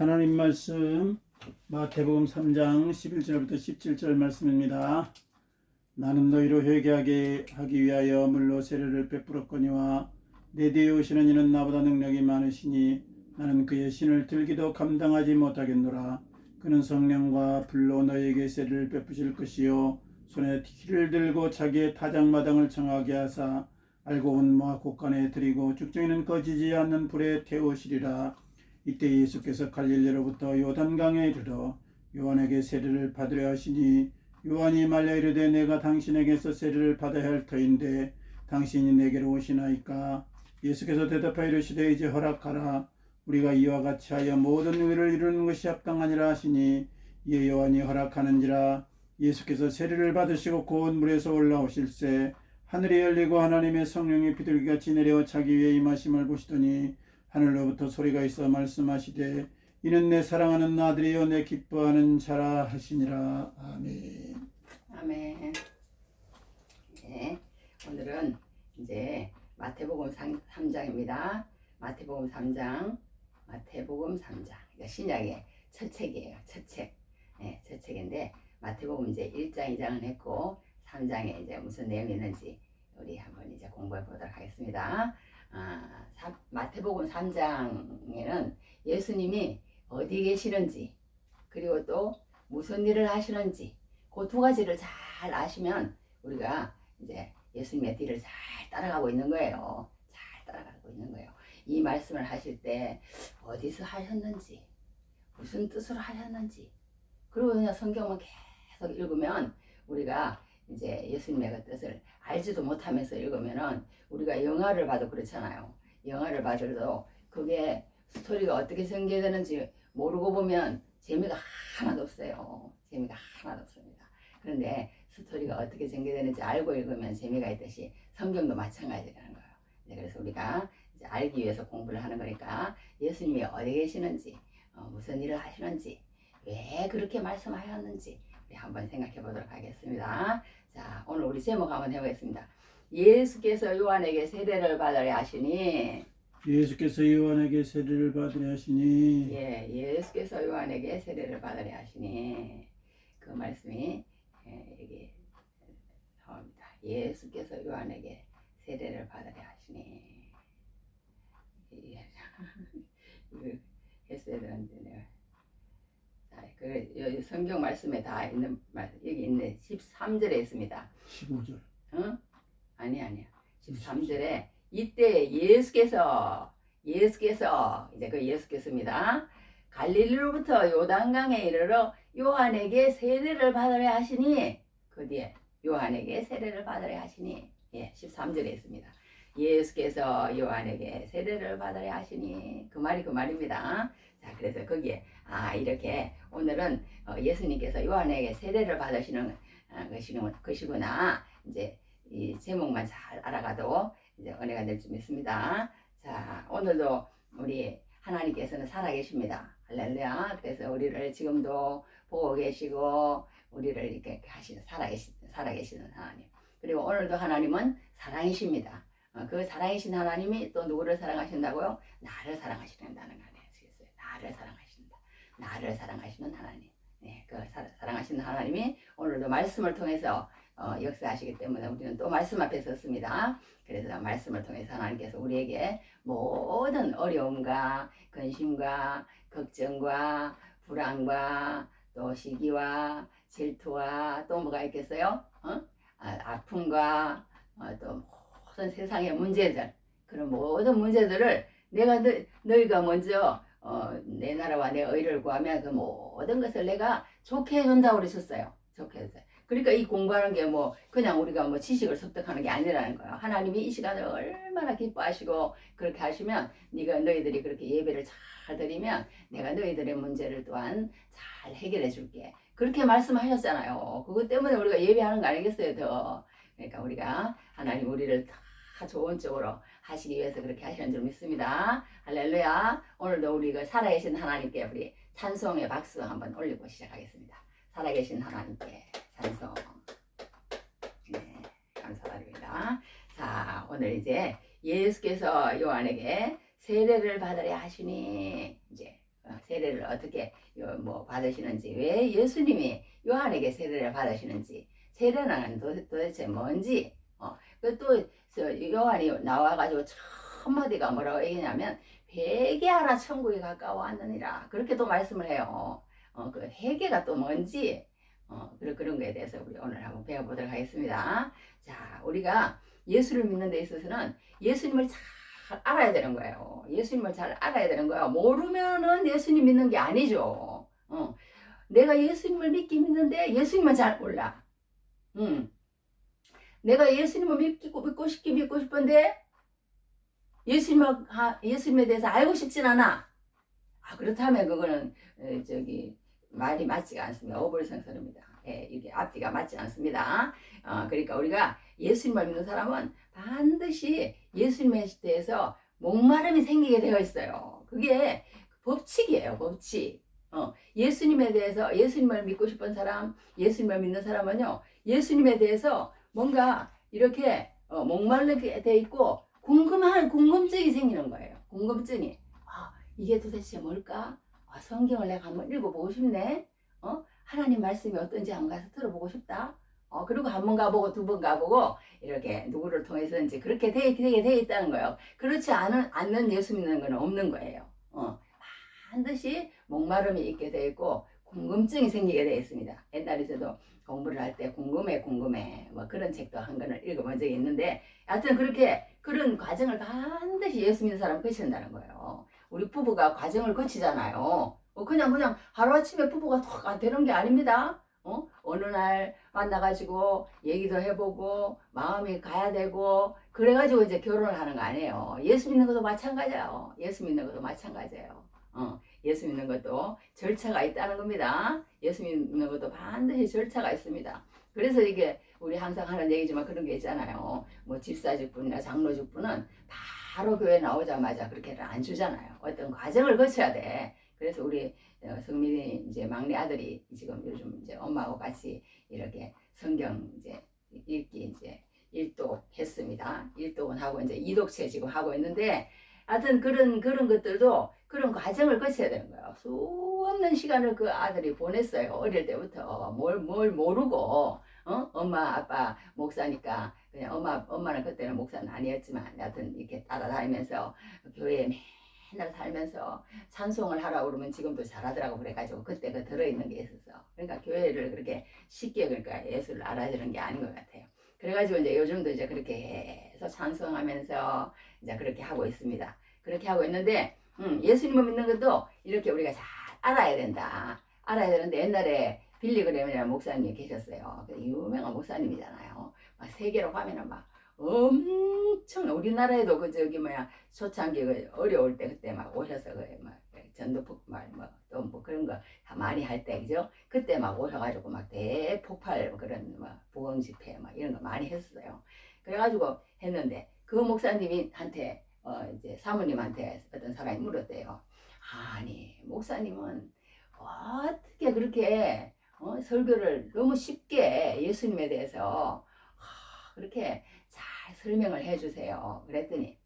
하나님 말씀 마태복음 3장 11절부터 17절 말씀입니다. 나는 너희로 회개하게 하기 위하여 물로 세례를 베풀었거니와 내 뒤에 오시는 이는 나보다 능력이 많으시니 나는 그의 신을 들기도 감당하지 못하겠노라. 그는 성령과 불로 너희에게 세례를 베푸실 것이요 손에 티를 들고 자기의 타작마당을 청하게 하사 알고 온 모아 곳간에 들이고 죽정이는 꺼지지 않는 불에 태우시리라. 이때 예수께서 갈릴리로부터 요단강에 이르러 요한에게 세례를 받으려 하시니 요한이 말려 이르되 내가 당신에게서 세례를 받아야 할 터인데 당신이 내게로 오시나이까. 예수께서 대답하여 이르시되 이제 허락하라. 우리가 이와 같이 하여 모든 의를 이루는 것이 합당하니라 하시니 이에 요한이 허락하는지라. 예수께서 세례를 받으시고 곧 물에서 올라오실새 하늘이 열리고 하나님의 성령이 비둘기같이 내려 자기 위에 임하심을 보시더니 하늘로부터 소리가 있어 말씀하시되 이는 내 사랑하는 아들이요 내 기뻐하는 자라 하시니라. 아멘. 아멘. 네, 오늘은 이제 마태복음 3장입니다. 마태복음 3장. 그러니까 신약의 첫 책이에요. 첫 책. 네, 첫 책인데 마태복음 이제 1장, 2장은 했고 3장에 이제 무슨 내용이 있는지 우리 한번 이제 공부해 보도록 하겠습니다. 마태복음 3장에는 예수님이 어디 계시는지 그리고 또 무슨 일을 하시는지 그 두 가지를 잘 아시면 우리가 이제 예수님의 뒤를 잘 따라가고 있는 거예요. 잘 따라가고 있는 거예요. 이 말씀을 하실 때 어디서 하셨는지 무슨 뜻으로 하셨는지 그리고 그냥 성경만 계속 읽으면 우리가 이제 예수님의 그 뜻을 알지도 못하면서 읽으면은 우리가 영화를 봐도 그렇잖아요. 영화를 봐도 그게 스토리가 어떻게 전개되는지 모르고 보면 재미가 하나도 없어요. 재미가 하나도 없습니다. 그런데 스토리가 어떻게 전개되는지 알고 읽으면 재미가 있듯이 성경도 마찬가지라는 거예요. 그래서 우리가 이제 알기 위해서 공부를 하는 거니까 예수님이 어디 계시는지 무슨 일을 하시는지 왜 그렇게 말씀하셨는지 우리 한번 생각해 보도록 하겠습니다. 자, 오늘 우리 제목 한번 해보겠습니다. 예수께서 요한에게 세례를 받으려 하시니 예수께서 요한에게 세례를 받으려 하시니 예수께서 요한에게 세례를 받으려 하시니 그 말씀이 여기 나옵니다. 예수께서 요한에게 세례를 받으려 하시니 했어야 되는데 내가 그 성경 말씀에 다 있는 여기 있네. 13절에 있습니다. 15절. 아니야. 13절에 이때 예수께서 이제 그 예수께서입니다. 갈릴리로부터 요단강에 이르러 요한에게 세례를 받으려 하시니 그 뒤에 요한에게 세례를 받으려 하시니 13절에 있습니다. 예수께서 요한에게 세례를 받으려 하시니 그 말이 그 말입니다. 자, 그래서 거기에 이렇게 오늘은 예수님께서 요한에게 세례를 받으시는 것이구나. 이제 이 제목만 잘 알아가도 이제 은혜가 될 줄 믿습니다. 자, 오늘도 우리 하나님께서는 살아계십니다. 할렐루야. 그래서 우리를 지금도 보고 계시고 우리를 이렇게 살아계시는 하나님. 그리고 오늘도 하나님은 사랑이십니다. 그 사랑이신 하나님이 또 누구를 사랑하신다고요? 나를 사랑하신다는 거 아니겠어요? 나를 사랑하시는 하나님. 네, 그 사랑하시는 하나님이 오늘도 말씀을 통해서 역사하시기 때문에 우리는 또 말씀 앞에 섰습니다. 그래서 말씀을 통해서 하나님께서 우리에게 모든 어려움과 근심과 걱정과 불안과 또 시기와 질투와 또 뭐가 있겠어요? 아픔과 또 모든 세상의 문제들, 그런 모든 문제들을 내가 너희가 먼저 내 나라와 내 의를 구하면 그 모든 것을 내가 좋게 해준다고 그러셨어요. 좋게 해줬어요. 그러니까 이 공부하는 게 뭐 그냥 우리가 뭐 지식을 습득하는 게 아니라는 거예요. 하나님이 이 시간을 얼마나 기뻐하시고 그렇게 하시면 너희들이 그렇게 예배를 잘 드리면 내가 너희들의 문제를 또한 잘 해결해 줄게. 그렇게 말씀하셨잖아요. 그것 때문에 우리가 예배하는 거 아니겠어요, 더. 그러니까 우리가 하나님 우리를 다 좋은 쪽으로 하시기 위해서 그렇게 하시는 줄 믿습니다. 할렐루야. 오늘도 우리가 살아계신 하나님께 우리 찬송의 박수 한번 올리고 시작하겠습니다. 살아계신 하나님께 찬송. 네, 감사드립니다. 자, 오늘 이제 예수께서 요한에게 세례를 받으려 하시니 이제 세례를 어떻게 뭐 받으시는지, 왜 예수님이 요한에게 세례를 받으시는지, 세례는 도대체 뭔지, 그또 요한이 나와가지고 첫 마디가 뭐라고 얘기냐면 회개하라 천국이 가까워왔느니라 그렇게 또 말씀을 해요. 그 회개가 또 뭔지 그런 거에 대해서 우리 오늘 한번 배워보도록 하겠습니다. 자, 우리가 예수를 믿는 데 있어서는 예수님을 잘 알아야 되는 거예요. 예수님을 잘 알아야 되는 거예요. 모르면은 예수님 믿는 게 아니죠. 내가 예수님을 믿는데 예수님만 잘 몰라. 내가 예수님을 믿고 싶은데 예수님에 대해서 알고 싶진 않아. 그렇다면 그거는 말이 맞지가 않습니다. 어불성설입니다. 이게 앞뒤가 맞지 않습니다. 그러니까 우리가 예수님을 믿는 사람은 반드시 예수님에 대해서 목마름이 생기게 되어 있어요. 그게 법칙이에요. 법칙. 예수님에 대해서 예수님을 믿고 싶은 사람, 예수님을 믿는 사람은요, 예수님에 대해서 뭔가 이렇게 목마르게 돼 있고 궁금증이 생기는 거예요. 궁금증이. 이게 도대체 뭘까? 성경을 내가 한번 읽어보고 싶네. 하나님 말씀이 어떤지 한번 가서 들어보고 싶다. 그리고 한 번 가보고 두 번 가보고 이렇게 누구를 통해서든지 그렇게 되게 돼 있다는 거예요. 그렇지 않는 예수 믿는 건 없는 거예요. 반드시 목마름이 있게 돼 있고 궁금증이 생기게 돼 있습니다. 옛날에 저도 공부를 할 때 궁금해 뭐 그런 책도 한 권을 읽어본 적이 있는데, 하여튼 그런 과정을 반드시 예수 믿는 사람은 거친다는 거예요. 우리 부부가 과정을 거치잖아요. 그냥 하루아침에 부부가 톡 되는 게 아닙니다. 어느 날 만나가지고 얘기도 해보고 마음이 가야 되고 그래가지고 이제 결혼을 하는 거 아니에요. 예수 믿는 것도 마찬가지예요. 예수 믿는 것도 마찬가지예요. 예수 믿는 것도 절차가 있다는 겁니다. 예수 믿는 것도 반드시 절차가 있습니다. 그래서 이게 우리 항상 하는 얘기지만 그런 게 있잖아요. 뭐 집사직분이나 장로직분은 바로 교회 나오자마자 그렇게는 안 주잖아요. 어떤 과정을 거쳐야 돼. 그래서 우리 성민이 이제 막내 아들이 지금 요즘 이제 엄마하고 같이 이렇게 성경 이제 읽기 이제 1도 했습니다. 1독은 하고 이제 2독째 지금 하고 있는데, 하여튼 그런 것들도 그런 과정을 거쳐야 되는 거예요. 수없는 시간을 그 아들이 보냈어요. 어릴 때부터 뭘 모르고, 엄마 아빠 목사니까 그냥 엄마는 그때는 목사는 아니었지만 하여튼 이렇게 따라다니면서 교회에 맨날 살면서 찬송을 하라고 그러면 지금도 잘하더라고. 그래가지고 그때 그 들어있는 게 있어서, 그러니까 교회를 그렇게 쉽게 그러니까 예수를 알아주는 게 아닌 것 같아요. 그래가지고 이제 요즘도 이제 그렇게 해서 찬송하면서 이제 그렇게 하고 있습니다. 그렇게 하고 있는데, 예수님을 믿는 것도 이렇게 우리가 잘 알아야 된다. 알아야 되는데, 옛날에 빌리그램이라는 목사님이 계셨어요. 유명한 목사님이잖아요. 막 세계로 가면은 막 엄청, 우리나라에도 초창기 어려울 때 그때 막 오셔서 전도폭 또 뭐 그런 거 많이 할 때, 그죠? 그때 막 오셔가지고 막 대폭발 그런 부흥 집회 이런 거 많이 했어요. 그래가지고 했는데, 그 목사님이 한테 이제 사모님한테 어떤 사람이 물었대요. 아니, 목사님은 어떻게 그렇게 설교를 너무 쉽게 예수님에 대해서 그렇게 잘 설명을 해주세요. 그랬더니,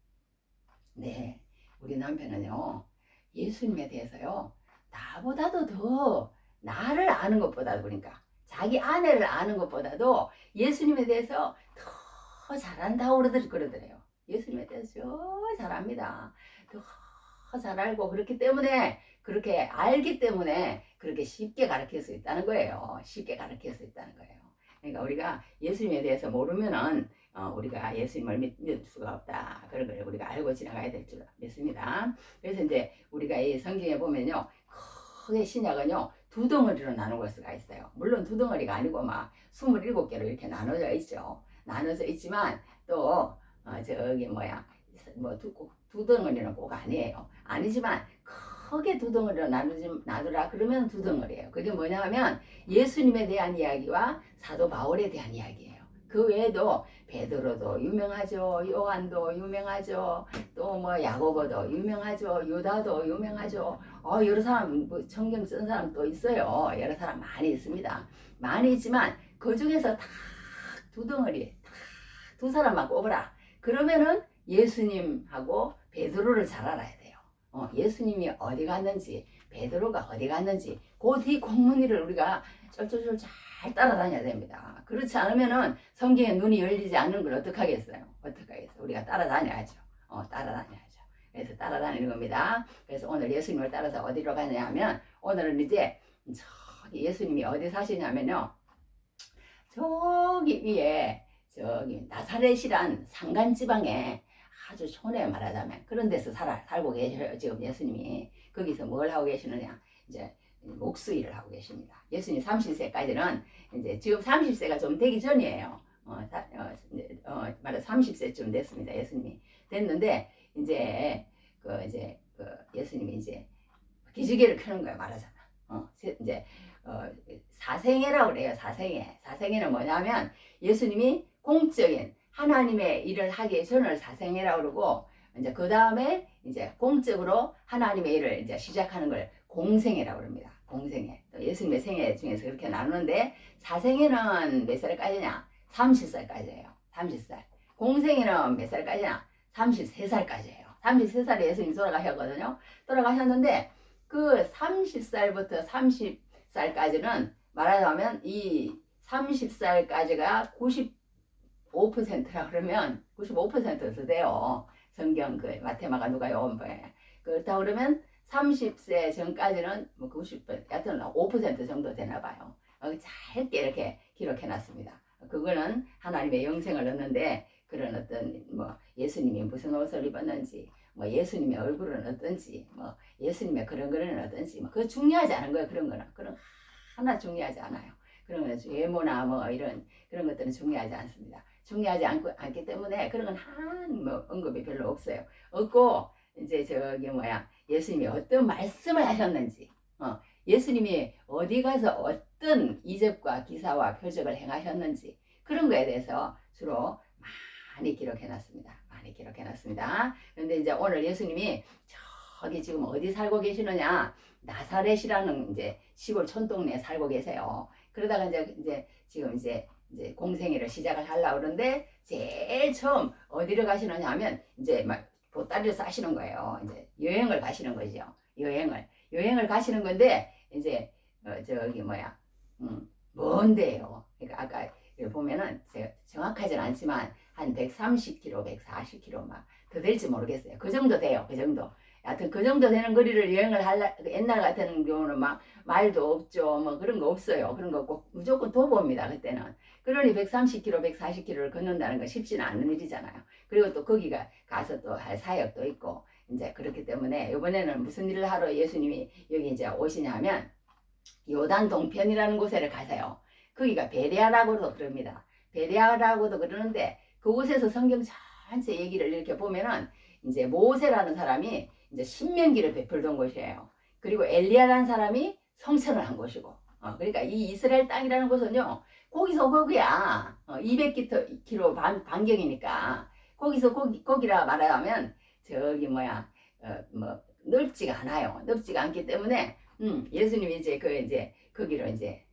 네, 우리 남편은요, 예수님에 대해서요, 나보다도 더 나를 아는 것보다도, 그러니까 자기 아내를 아는 것보다도 예수님에 대해서 더 잘한다고 그러더래요. 예수님에 대해서 더 잘합니다. 더 잘 알고, 그렇게 알기 때문에 그렇게 쉽게 가르칠 수 있다는 거예요. 쉽게 가르칠 수 있다는 거예요. 그러니까 우리가 예수님에 대해서 모르면은 우리가 예수님을 믿을 수가 없다. 그런 걸 우리가 알고 지나가야 될 줄 믿습니다. 그래서 이제 우리가 이 성경에 보면요, 크게 신약은요, 두 덩어리로 나누고 수가 있어요. 물론 두 덩어리가 아니고 막 27개로 이렇게 나눠져 있죠. 나눠져 있지만 또 두 덩어리는 꼭 아니에요. 아니지만 크게 두 덩어리로 나누라 그러면 두 덩어리예요. 그게 뭐냐 하면 예수님에 대한 이야기와 사도 바울에 대한 이야기예요. 그 외에도 베드로도 유명하죠. 요한도 유명하죠. 또 야고보도 유명하죠. 유다도 유명하죠. 여러 사람 성경 쓴 사람 또 있어요. 여러 사람 많이 있습니다. 많이 있지만 그 중에서 딱 두 덩어리, 딱 두 사람만 꼽으라. 그러면은 예수님하고 베드로를 잘 알아야 돼요. 예수님이 어디 갔는지, 베드로가 어디 갔는지 그 뒤 공문이를 우리가 쫄쫄쫄 잘 따라다녀야 됩니다. 그렇지 않으면은 성경에 눈이 열리지 않는 걸 어떡하겠어요? 어떡하겠어요? 우리가 따라다녀야죠. 따라다녀야죠. 그래서 따라다니는 겁니다. 그래서 오늘 예수님을 따라서 어디로 가냐 하면 오늘은 이제 저기 예수님이 어디 사시냐면요. 저기 위에 저기 나사렛이란 산간지방에 아주 촌에 말하자면 그런 데서 살고 계셔요. 지금 예수님이 거기서 뭘 하고 계시느냐 이제 목수일을 하고 계십니다. 예수님 30세까지는 이제 지금 30세가 좀 되기 전이에요. 말해 30세쯤 됐습니다. 예수님이 됐는데 이제 그 예수님이 이제 기지개를 켜는 거예요. 말하자면 이제 사생애라고 그래요. 사생애는 뭐냐면 예수님이 공적인 하나님의 일을 하기 전을 사생애라고 그러고 이제 그 다음에 이제 공적으로 하나님의 일을 이제 시작하는 걸 공생애라고 합니다. 공생애. 또 예수님의 생애 중에서 그렇게 나누는데 사생애는 몇 살까지냐? 30살까지예요. 30살. 공생애는 몇 살까지냐? 33살까지예요. 33살에 예수님이 돌아가셨거든요. 돌아가셨는데 그 30살부터 30살까지는 말하자면 이 30살까지가 95%라 그러면 95%도 돼요. 성경 그 마테마가 누가 요한번에 그렇다 그러면 30세 전까지는 뭐 90%, 여튼 5% 정도 되나 봐요. 짧게 이렇게 기록해 놨습니다. 그거는 하나님의 영생을 얻는데 그런 어떤 뭐 예수님이 무슨 옷을 입었는지 뭐 예수님의 얼굴은 어떤지 뭐 예수님의 그런 거는 어떤지 뭐 그거 중요하지 않은 거예요. 그런 거는 그런 하나 중요하지 않아요. 그런 거는 외모나 뭐 이런 그런 것들은 중요하지 않습니다. 중요하지 않기 때문에 그런 건 한 뭐 언급이 별로 없어요. 없고 이제 저기 뭐야 예수님이 어떤 말씀을 하셨는지 예수님이 어디 가서 어떤 이적과 기사와 표적을 행하셨는지 그런 거에 대해서 주로 많이 기록해 놨습니다. 많이 기록해 놨습니다. 그런데 이제 오늘 예수님이 저기 지금 어디 살고 계시느냐 나사렛이라는 이제 시골 촌동네에 살고 계세요. 그러다가 이제 지금 이제 공생애를 시작을 하려고 그러는데 제일 처음 어디를 가시느냐 하면 이제 막 보따리를 싸시는 거예요. 이제 여행을 가시는 거죠. 여행을 가시는 건데 이제 저기 뭐야 먼데요. 그러니까 아까 보면은 제가 정확하진 않지만 한 130km, 140km 막 더 될지 모르겠어요. 그 정도 돼요. 그 정도. 하여튼 그 정도 되는 거리를 여행을 옛날 같은 경우는 막 말도 없죠. 뭐 그런 거 없어요. 그런 거 꼭 무조건 도보입니다. 그때는. 그러니 130km, 140km를 걷는다는 건 쉽지는 않은 일이잖아요. 그리고 또 거기가 가서 또 할 사역도 있고 이제 그렇기 때문에 이번에는 무슨 일을 하러 예수님이 여기 이제 오시냐면 요단 동편이라는 곳에 가세요. 거기가 베레아라고도 그럽니다. 베레아라고도 그러는데 그곳에서 성경 전체 얘기를 이렇게 보면은 이제 모세라는 사람이 이제 신명기를 베풀던 곳이에요. 그리고 엘리야라는 사람이 성천을 한 곳이고, 그러니까 이 이스라엘 땅이라는 곳은요, 거기서 거기야. 200km 반경이니까 거기서 거기라 말하면 저기 뭐야, 뭐 넓지가 않아요. 넓지가 않기 때문에 예수님이 이제 거기로 이제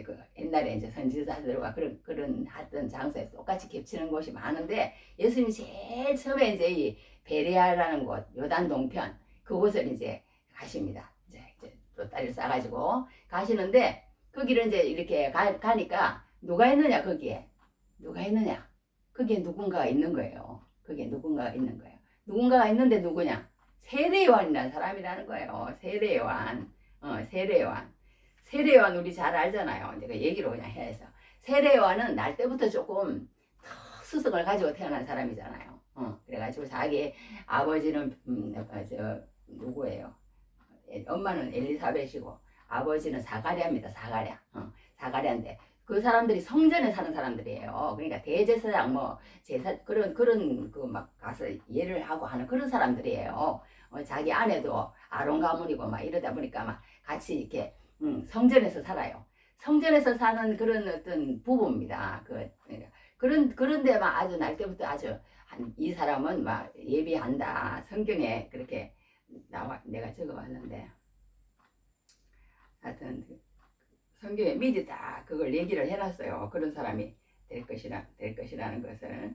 그 옛날에 이제 선지자들과 그런 하던 장소에 똑같이 겹치는 곳이 많은데 예수님이 제일 처음에 이제 이 베레아라는 곳 요단 동편 그곳을 이제 가십니다. 이제 보따리를 싸가지고 가시는데 거기를 이제 이렇게 가니까 누가 있느냐 거기에 누가 있느냐 거기에 누군가가 있는 거예요. 거기에 누군가가 있는 거예요. 누군가가 있는데 누구냐? 세례요한이라는 사람이라는 거예요. 세례요한. 세례요한 우리 잘 알잖아요. 제가 얘기로 그냥 해서 세례요한은 날 때부터 조금 특수성을 가지고 태어난 사람이잖아요. 그래가지고 자기 아버지는 누구예요? 엄마는 엘리사벳이고 아버지는 사가랴입니다. 사가랴인데 그 사람들이 성전에 사는 사람들이에요. 그러니까 대제사장 뭐 제사 그런 그 막 가서 예를 하고 하는 그런 사람들이에요. 자기 아내도 아론 가문이고 막 이러다 보니까 막 같이 이렇게 성전에서 살아요. 성전에서 사는 그런 어떤 부부입니다. 그런데 막 아주 날 때부터 아주 이 사람은 막 예비한다. 성경에 그렇게 나와 내가 적어봤는데 하여튼 성경에 미리 다 그걸 얘기를 해놨어요. 그런 사람이 될 것이라는 것을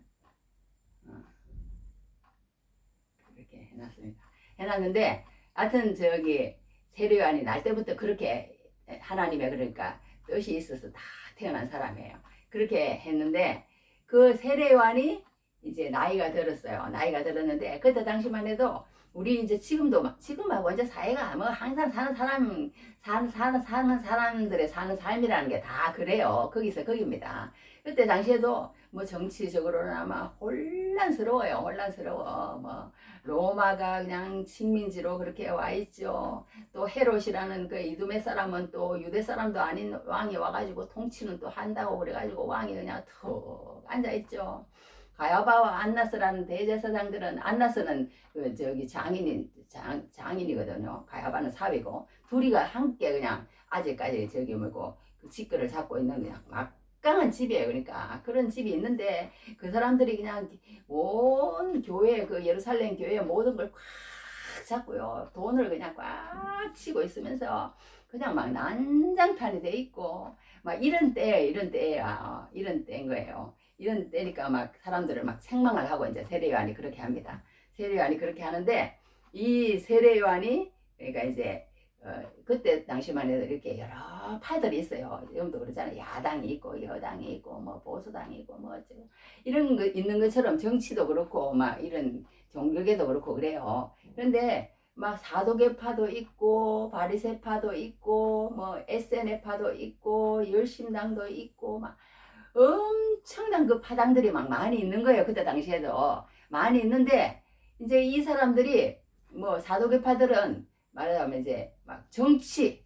그렇게 해놨습니다. 해놨는데 하여튼 저기 세례요한이 날 때부터 그렇게 하나님의 그러니까 뜻이 있어서 다 태어난 사람이에요. 그렇게 했는데 그 세례요한이 이제 나이가 들었어요. 나이가 들었는데 그때 당시만 해도 우리 이제 지금하고 이제 사회가 뭐 항상 사는 사람들의 사는 삶이라는 게 다 그래요. 거기서 거기입니다. 그때 당시에도 뭐 정치적으로는 아마 혼란스러워요. 혼란스러워. 뭐 로마가 그냥 식민지로 그렇게 와 있죠. 또 헤롯이라는 그 이두메 사람은 또 유대 사람도 아닌 왕이 와가지고 통치는 또 한다고 그래가지고 왕이 그냥 툭 앉아 있죠. 가야바와 안나스라는 대제사장들은 안나스는 그 저기 장인이거든요. 가야바는 사위고 둘이가 함께 그냥 아직까지 저기 뭐고 그 직거를 잡고 있는 그냥 막강한 집이에요. 그러니까 그런 집이 있는데 그 사람들이 그냥 온 교회 그 예루살렘 교회 모든 걸 꽉 잡고요. 돈을 그냥 꽉 치고 있으면서 그냥 막 난장판이 돼 있고 막 이런 때야. 이런 때인 거예요. 이런 때니까 막 사람들을 막 책망을 하고 이제 세례요한이 그렇게 합니다. 세례요한이 그렇게 하는데 이 세례요한이 그러니까 이제 그때 당시만 해도 이렇게 여러 파들이 있어요. 지금도 그러잖아요. 야당이 있고 여당이 있고 뭐 보수당이 있고 뭐 어쩌고 이런 거 있는 것처럼 정치도 그렇고 막 이런 종교계도 그렇고 그래요. 그런데 막 사도계파도 있고 바리새파도 있고 뭐 SNF파도 있고 열심당도 있고 막 엄청난 그 파당들이 막 많이 있는 거예요. 그때 당시에도 많이 있는데 이제 이 사람들이 뭐 사도계파들은 말하자면 이제 막 정치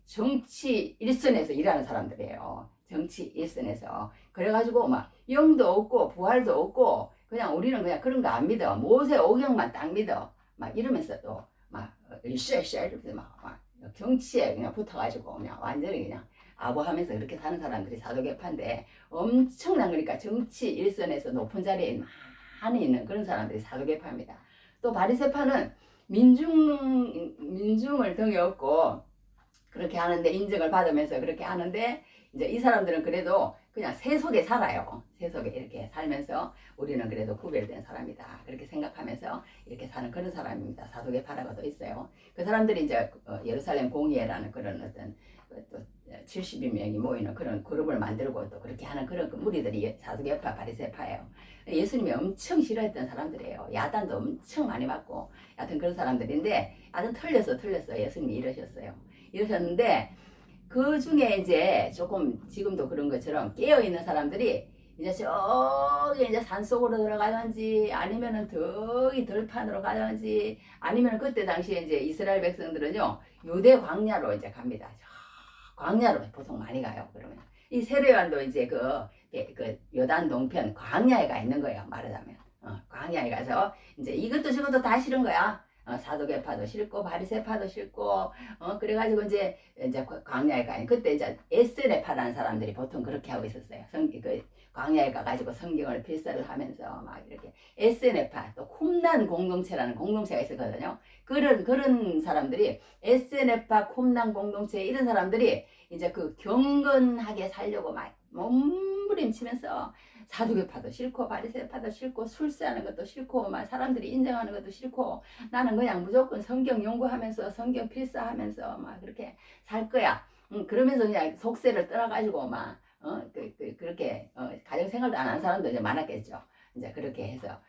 일선에서 일하는 사람들이에요. 정치 일선에서 그래가지고 막 영도 없고 부활도 없고 그냥 우리는 그냥 그런 거 안 믿어. 모세 오경만 딱 믿어. 막 이러면서 또막 으쌰으쌰 이러면서 막 정치에 그냥 붙어가지고 그냥 완전히 그냥 아부하면서 그렇게 사는 사람들이 사도계파인데 엄청난 그러니까 정치 일선에서 높은 자리에 많이 있는 그런 사람들이 사도계파입니다. 또 바리새파는 민중을 등에 업고 그렇게 하는데 인정을 받으면서 그렇게 하는데 이제 이 사람들은 그래도 그냥 세속에 살아요. 세속에 이렇게 살면서 우리는 그래도 구별된 사람이다. 그렇게 생각하면서 이렇게 사는 그런 사람입니다. 사도계파라고도 있어요. 그 사람들이 이제 예루살렘 공의회라는 그런 어떤 또 70명이 모이는 그런 그룹을 만들고 또 그렇게 하는 그런 무리들이 사도계파 바리새파예요. 예수님이 엄청 싫어했던 사람들이에요. 야단도 엄청 많이 받고 하여튼 그런 사람들인데 하여튼 틀렸어 예수님이 이러셨는데 그 중에 이제 조금 지금도 그런 것처럼 깨어있는 사람들이 이제 저기 이제 산속으로 들어가든지 아니면은 저기 들판으로 가든지 아니면 그때 당시에 이제 이스라엘 백성들은요 유대 광야로 이제 갑니다. 광야로 보통 많이 가요. 그러면 이 세례요한도 이제 그 요단 동편 광야에 가 있는 거예요. 말하자면 광야에 가서 이제 이것도 저것도 다 싫은 거야. 사도계파도 싫고 바리새파도 싫고 그래가지고 이제 광야에 가 있는 그때 이제 에스네파라는 사람들이 보통 그렇게 하고 있었어요. 광야에 가가지고 성경을 필사를 하면서 막 이렇게 에스네파 또 쿰난 공동체라는 공동체가 있었거든요. 그런 사람들이 에스네파 쿰난 공동체 이런 사람들이 이제 그 경건하게 살려고 막 몸부림치면서 사두개파도 싫고 바리새파도 싫고 술세하는 것도 싫고 막 사람들이 인정하는 것도 싫고 나는 그냥 무조건 성경 연구하면서 성경 필사하면서 막 그렇게 살 거야. 그러면서 그냥 속세를 떠나가지고 막 그렇게 가정생활도 안 한 사람도 이제 많았겠죠. 이제 그렇게 해서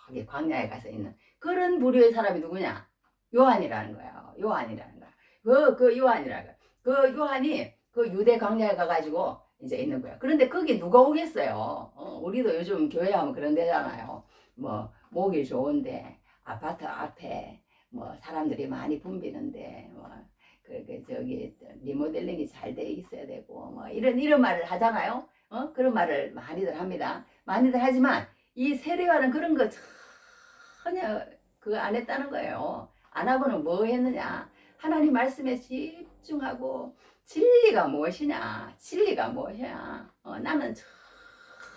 저기 광야에 가서 있는 그런 부류의 사람이 누구냐? 요한이라는 거예요. 요한이라는 거야. 그 요한이라는 거야. 그 요한이 그 유대 광야에 가가지고 이제 있는 거야. 그런데 거기 누가 오겠어요? 우리도 요즘 교회 하면 그런 데잖아요. 뭐 목이 좋은데 아파트 앞에 뭐 사람들이 많이 붐비는데 뭐 저기 리모델링이 잘 돼 있어야 되고 뭐 이런 말을 하잖아요. 그런 말을 많이들 합니다. 많이들 하지만 이 세례와는 그런 거 전혀 그거 안 했다는 거예요. 안 하고는 뭐 했느냐? 하나님 말씀에 집중하고 진리가 무엇이냐? 진리가 무엇이냐? 나는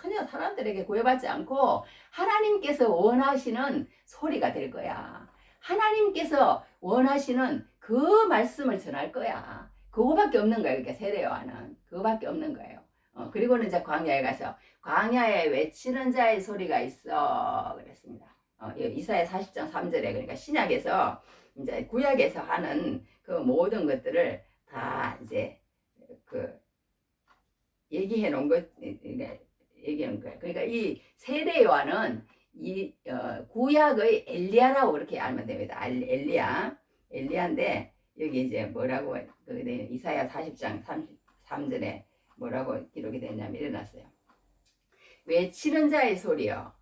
전혀 사람들에게 구애받지 않고 하나님께서 원하시는 소리가 될 거야. 하나님께서 원하시는 그 말씀을 전할 거야. 그거밖에 없는 거예요. 그러니까 세례요한은 그거밖에 없는 거예요. 그리고는 이제 광야에 가서 광야에 외치는 자의 소리가 있어 그랬습니다. 이사야 40장 3절에 그러니까 신약에서 이제 구약에서 하는 그 모든 것들을 다 이제 그 얘기해 놓은 것, 얘기해 놓은 거예요. 그러니까 이 세례요한은 이 구약의 엘리야라고 그렇게 알면 됩니다. 엘리야인데 여기 이제 뭐라고 이사야 40장 33절에 뭐라고 기록이 되냐면 일어났어요. 외치는 자의 소리여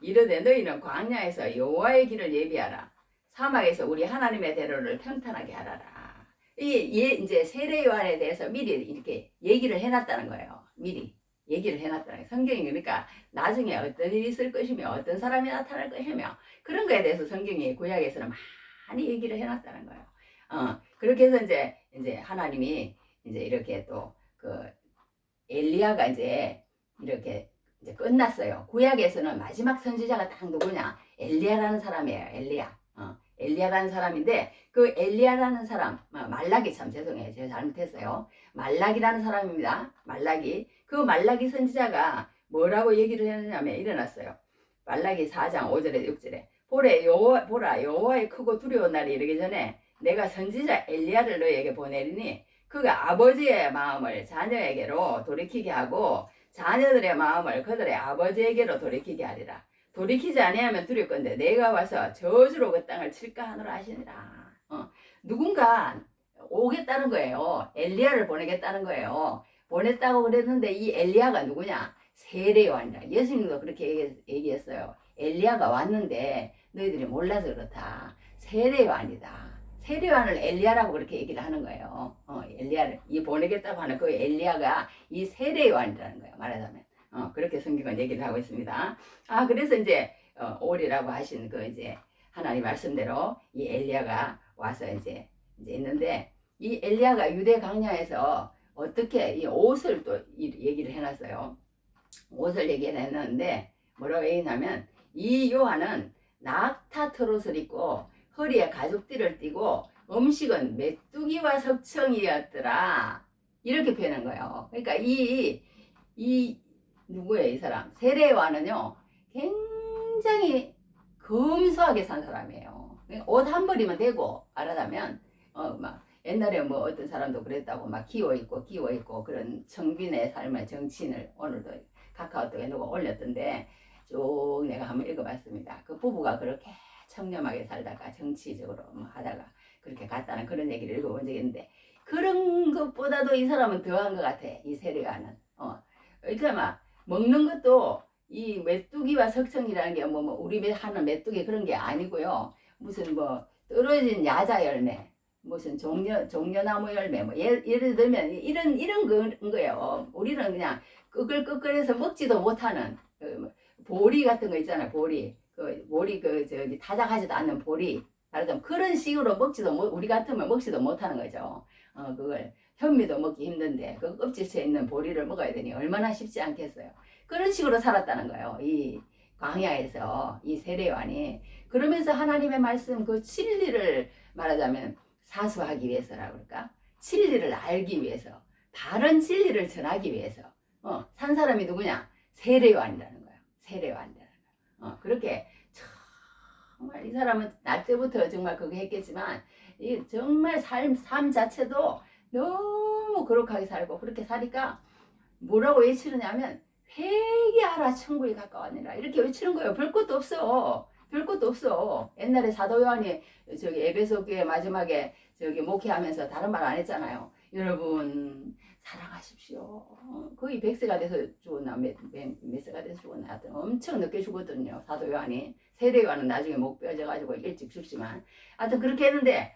이르되 너희는 광야에서 여호와의 길을 예비하라. 사막에서 우리 하나님의 대로를 평탄하게 하라라. 이제 세례 요한에 대해서 미리 이렇게 얘기를 해놨다는 거예요. 미리 얘기를 해놨다는 거예요. 성경이 그러니까 나중에 어떤 일이 있을 것이며 어떤 사람이 나타날 것이며 그런 거에 대해서 성경이 구약에서는 많이 얘기를 해놨다는 거예요. 그렇게 해서 이제 하나님이 이제 이렇게 또 그 엘리야가 이제 이렇게 이제 끝났어요. 구약에서는 마지막 선지자가 딱 누구냐? 엘리야라는 사람이에요. 엘리야라는 사람인데 그 엘리야라는 사람 말라기 참 죄송해요. 제가 잘못했어요. 말라기라는 사람입니다. 그 말라기 선지자가 뭐라고 얘기를 했냐면 일어났어요. 말라기 4장 5절에 6절에 보라 여호와의 크고 두려운 날이 이르기 전에 내가 선지자 엘리야를 너에게 보내리니 그가 아버지의 마음을 자녀에게로 돌이키게 하고 자녀들의 마음을 그들의 아버지에게로 돌이키게 하리라. 돌이키지 아니하면 두렵건대 내가 와서 저주로 그 땅을 칠까 하노라 하시니라. 누군가 오겠다는 거예요. 엘리야를 보내겠다는 거예요. 보냈다고 그랬는데 이 엘리야가 누구냐? 세례 요한이라. 예수님도 그렇게 얘기했어요. 엘리야가 왔는데 너희들이 몰라서 그렇다. 세례 요한이다. 세례 요한을 엘리야라고 그렇게 얘기를 하는 거예요. 엘리야를 이 보내겠다고 하는 그 엘리야가 이 세례 요한이라는 거예요. 말하자면. 그렇게 성경은 얘기를 하고 있습니다. 그래서 이제 오리라고 하신 그 이제 하나님 말씀대로 이 엘리야가 와서 이제 있는데 이 엘리야가 유대 광야에서 어떻게 이 옷을 또 얘기를 해놨어요. 옷을 얘기를 했는데 뭐라고 얘기하냐면 이 요한은 낙타 트롯을 입고 허리에 가죽띠를 띠고 음식은 메뚜기와 석청이었더라. 이렇게 표현한 거예요. 그러니까 이 누구예요, 이 사람? 세례 요한은요, 굉장히 검소하게 산 사람이에요. 옷 한 벌이면 되고, 말하자면, 막, 옛날에 뭐 어떤 사람도 그랬다고 막 기워있고 그런 청빈의 삶의 정치인을 오늘도 카카오톡에 누가 올렸던데, 쭉 내가 한번 읽어봤습니다. 그 부부가 그렇게 청렴하게 살다가 정치적으로 뭐 하다가 그렇게 갔다는 그런 얘기를 읽어본 적이 있는데, 그런 것보다도 이 사람은 더한 것 같아, 이 세례 요한은. 그러니까 막, 먹는 것도 이 메뚜기와 석청이라는 게 뭐 우리 하는 메뚜기 그런 게 아니고요. 무슨 뭐 떨어진 야자 열매, 무슨 종려나무 열매, 뭐 예를 들면 이런 거예요. 우리는 그냥 끄끌끄끌해서 먹지도 못하는 보리 같은 거 있잖아요. 보리 저기 타작하지도 않는 보리. 말하자면 그런 식으로 우리 같으면 먹지도 못하는 거죠. 그걸 현미도 먹기 힘든데 그 껍질째 있는 보리를 먹어야 되니 얼마나 쉽지 않겠어요. 그런 식으로 살았다는 거예요. 이 광야에서 이 세례 요한이. 그러면서 하나님의 말씀 그 진리를 말하자면 사수하기 위해서라고 그럴까? 진리를 알기 위해서, 바른 진리를 전하기 위해서 산 사람이 누구냐? 세례 요한이라는 거예요. 세례 요한이라는 거예요. 그렇게 정말 이 사람은 날 때부터 정말 그거 했겠지만 이 정말 삶 자체도 너무 거룩하게 살고 그렇게 사니까 뭐라고 외치느냐면 회개하라 천국이 가까웠느니라 이렇게 외치는 거예요. 별것도 없어. 옛날에 사도 요한이 저기 에베소 교회 마지막에 저기 목회하면서 다른 말 안 했잖아요. 여러분 사랑하십시오. 거의 100세가 돼서 죽었나 몇 세가 돼서 죽었나 하여튼 엄청 늦게 죽었거든요. 사도 요한이. 세례 요한은 나중에 목 뼈져가지고 일찍 죽지만 하여튼 그렇게 했는데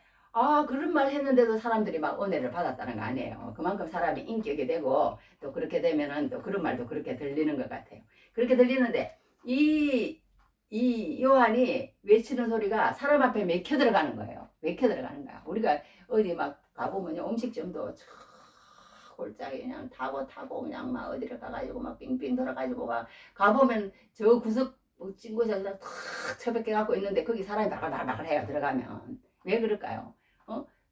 그런 말 했는데도 사람들이 막 은혜를 받았다는 거 아니에요. 그만큼 사람이 인격이 되고 또 그렇게 되면은 또 그런 말도 그렇게 들리는 것 같아요. 그렇게 들리는데 이 요한이 외치는 소리가 사람 앞에 맥혀 들어가는 거예요. 맥혀 들어가는 거야. 우리가 어디 막 가보면요 음식점도 골짜기 그냥 타고 그냥 막 어디를 가가지고 막 빙빙 돌아가지고 막 가보면 저 구석 찐 곳에서 탁 처박혀 갖고 있는데 거기 사람이 바글바글해요. 들어가면 왜 그럴까요?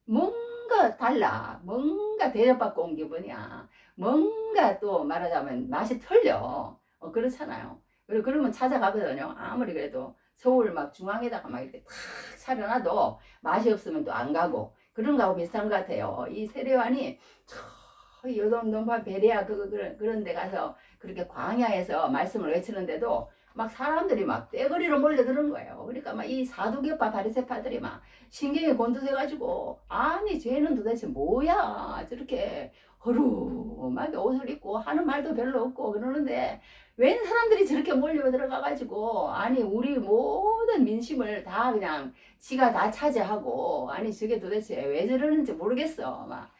뭔가 달라. 뭔가 대접받고 온 기분이야. 뭔가 또 말하자면 맛이 틀려. 그렇잖아요. 그러면 찾아가거든요. 아무리 그래도 서울 막 중앙에다가 막 이렇게 탁 차려놔도 맛이 없으면 또 안 가고 그런 거하고 비슷한 것 같아요. 이 세례요한이 저 요동 논파 베레아 그런 데 가서 그렇게 광야에서 말씀을 외치는데도 막 사람들이 막 떼거리로 몰려드는 거예요. 그러니까 막 이 사두개파 바리새파들이 막 신경이 곤두서가지고 아니 쟤는 도대체 뭐야 저렇게 허름하게 옷을 입고 하는 말도 별로 없고 그러는데 웬 사람들이 저렇게 몰려 들어가가지고 아니 우리 모든 민심을 다 그냥 지가 다 차지하고 아니 저게 도대체 왜 저러는지 모르겠어 막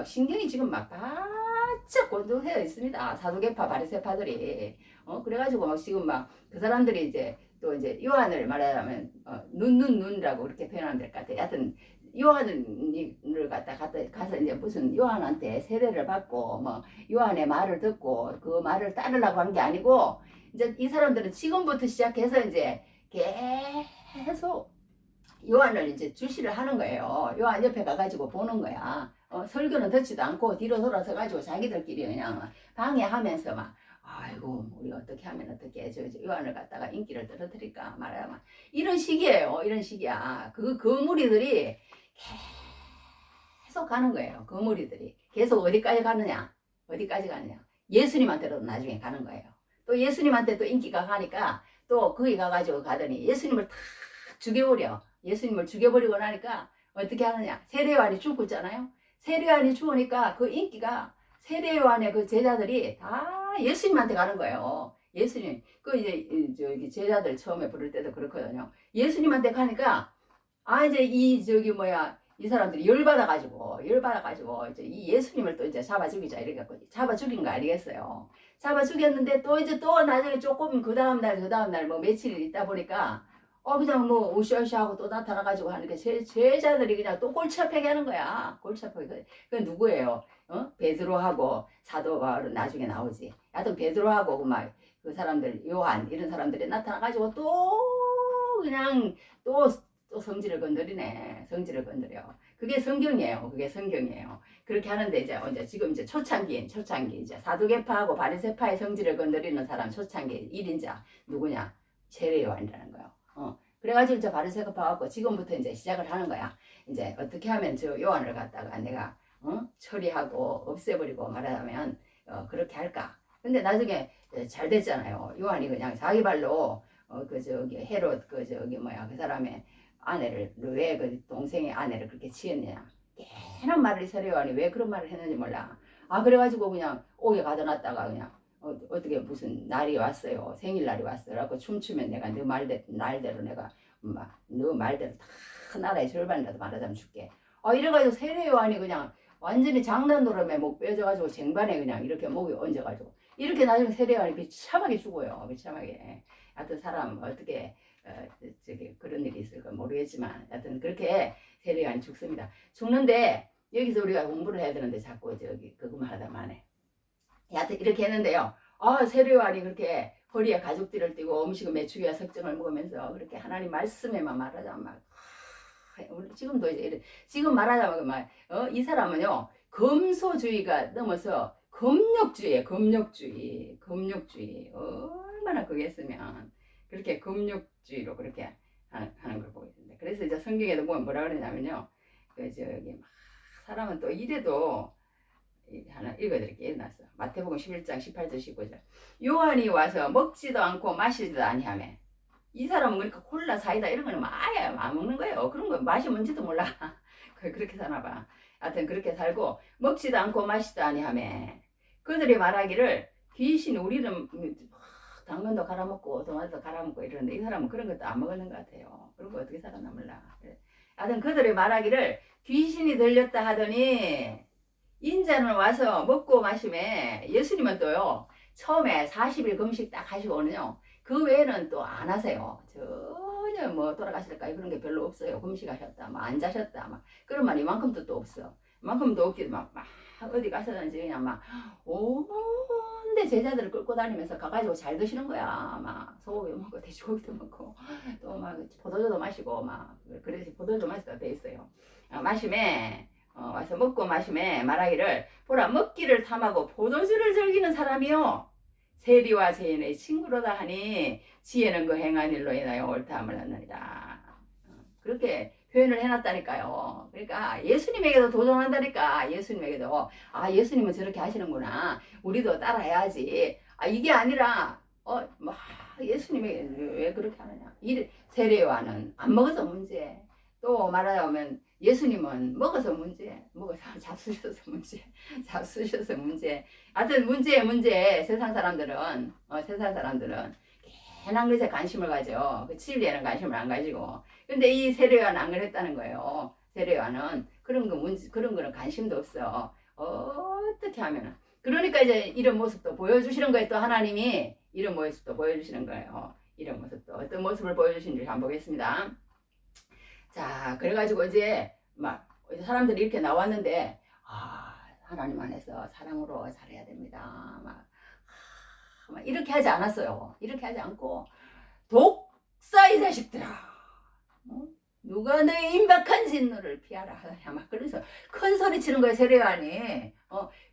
신경이 지금 막 바짝 곤두세어 있습니다. 사두개파 바리새파들이 그래가지고 막 지금 막 그 사람들이 이제 또 이제 요한을 말하자면 눈이라고 그렇게 표현하면 될 것 같아요. 하여튼 요한을 가서 이제 무슨 요한한테 세례를 받고 뭐 요한의 말을 듣고 그 말을 따르려고 한 게 아니고 이제 이 사람들은 지금부터 시작해서 이제 계속 요한을 이제 주시를 하는 거예요. 요한 옆에 가가지고 보는 거야. 설교는 듣지도 않고 뒤로 돌아서 가지고 자기들끼리 그냥 방해하면서 막 아이고 우리 어떻게 하면 어떻게 저 요한을 갖다가 인기를 떨어뜨릴까 말하면 이런 식이에요. 이런 식이야. 그 무리들이 계속 가는 거예요. 그 무리들이 계속 어디까지 가느냐? 어디까지 가느냐? 예수님한테도 나중에 가는 거예요. 또 예수님한테 또 인기가 가니까 또 거기 가가지고 가더니 예수님을 다 죽여버려. 예수님을 죽여버리고 나니까 어떻게 하느냐? 세례요한이 죽고 있잖아요. 세례요한이 죽으니까 그 인기가 세례요한의 그 제자들이 다 예수님한테 가는 거예요. 예수님 그 이제 저기 제자들 처음에 부를 때도 그렇거든요. 예수님한테 가니까 아 이제 이 저기 뭐야 이 사람들이 열받아가지고 이제 이 예수님을 또 이제 잡아 죽이자 이래갖고 잡아 죽인 거 아니겠어요. 잡아 죽였는데 또 이제 또 나중에 조금 그 다음날 뭐 며칠 있다 보니까 그냥 뭐 우시우시하고 또 나타나가지고 하니까 제자들이 그냥 또 골치 아프게 하는 거야. 골치 아프게. 그 누구예요? 베드로하고 사도 바울은 나중에 나오지. 하여튼 베드로하고 그 사람들 요한 이런 사람들이 나타나가지고 또 그냥 또 성질을 건드리네. 성질을 건드려. 그게 성경이에요. 그렇게 하는데 이제 지금 이제 초창기 이제 사두개파하고 바리새파의 성질을 건드리는 사람 초창기 1인자 누구냐? 세례요한이라는 거예요. 그래가지고 이제 바리새파 갖고 지금부터 이제 시작을 하는 거야. 이제 어떻게 하면 저 요한을 갖다가 내가 처리하고 없애버리고 말하자면 그렇게 할까? 근데 나중에 잘 됐잖아요. 요한이 그냥 자기 발로 그 저기 헤롯 그 저기 뭐야 그 사람의 아내를 왜 그 동생의 아내를 그렇게 치었느냐? 괜한 말을 세례요한이 왜 그런 말을 했는지 몰라. 그래가지고 그냥 옥에 가둬놨다가 그냥 어떻게 무슨 날이 왔어요. 생일날이 왔어라고 춤추면 내가 너 날대로 내가 너 말대로 다 나라의 절반이라도 말하자면 줄게. 이래가지고 세례요한이 그냥 완전히 장난노름에 목 빼져가지고 쟁반에 그냥 이렇게 목이 얹어가지고 이렇게 나중에 세례요한이 비참하게 죽어요. 비참하게. 하여튼 사람 어떻게 저기 그런 일이 있을까 모르겠지만 하여튼 그렇게 세례요한이 죽습니다. 죽는데 여기서 우리가 공부를 해야 되는데 자꾸 저기 그것만 하다 마네. 하여튼 이렇게 했는데요. 세례요한이 그렇게 허리에 가죽띠를 띠고 음식은 메추기와 석정을 먹으면서 그렇게 하나님 말씀에만 말하자면 우리 지금도 이제 지금 말하자면 이 사람은요 검소주의가 넘어서 금욕주의예요. 금욕주의 얼마나 그겠으면 그렇게 금욕주의로 그렇게 하는 걸 보고 있는데 그래서 이제 성경에도 보면 뭐라 그러냐면요 그 저기 막 사람은 또 이래도 하나 읽어드릴게요. 일어났어. 마태복음 11장 18절 19절. 요한이 와서 먹지도 않고 마시지도 아니하며 이 사람은 그러니까 콜라 사이다 이런 거는 아예 안 먹는 거예요. 그런 거 맛이 뭔지도 몰라. 그렇게 사나 봐. 하여튼 그렇게 살고 먹지도 않고 마시지도 아니하며 그들이 말하기를 귀신이 우리는 당근도 갈아먹고 토마토도 갈아먹고 이러는데 이 사람은 그런 것도 안 먹는 것 같아요. 그런 거 어떻게 살았나 몰라. 하여튼 그들이 말하기를 귀신이 들렸다 하더니 인자는 와서 먹고 마시매 예수님은 또요 처음에 40일 금식 딱 하시고는요 그 외에는 또 안 하세요. 전혀 뭐 돌아가실까 그런 게 별로 없어요. 금식하셨다 안 자셨다 그런 말 이만큼도 또 없어. 이만큼도 없기도 막 어디 가서든지 그냥 막 온데 제자들을 끌고 다니면서 가가지고 잘 드시는 거야. 소고기도 먹고 돼지고기도 먹고 또 포도주도 마시고 그래서 포도주 마시다 돼 있어요. 마시매 와서 먹고 마시매 말하기를 보라 먹기를 탐하고 포도주를 즐기는 사람이요 세리와 죄인의 친구로다 하니 지혜는 그 행한 일로 인하여 옳다함을 얻느니라. 그렇게 표현을 해놨다니까요. 그러니까 예수님에게도 도전한다니까. 예수님에게도 예수님은 저렇게 하시는구나. 우리도 따라해야지. 이게 아니라 뭐 예수님에게 왜 그렇게 하느냐. 이 세례요한은 안 먹어서 문제. 또 말하자면 예수님은 먹어서 문제, 먹어서 잡수셔서 문제, 잡수셔서 문제. 하여튼 문제. 세상 사람들은 괜한 것에 관심을 가져. 그 진리에는 관심을 안 가지고. 근데 이 세례요한은 안 그랬다는 거예요. 세례요한은 그런 거는 관심도 없어. 어떻게 하면은. 그러니까 이제 이런 모습도 보여주시는 거예요. 또 하나님이 이런 모습도 보여주시는 거예요. 이런 모습도 어떤 모습을 보여주시는지 한번 보겠습니다. 자, 그래가지고 이제 막 사람들이 이렇게 나왔는데 하나님 안에서 사랑으로 살아야 됩니다. 막 이렇게 하지 않았어요. 이렇게 하지 않고 독사 이 자식들아, 누가 너의 임박한 진노를 피하라 하냐 막 그래서 큰 소리 치는 거예요. 세례요한이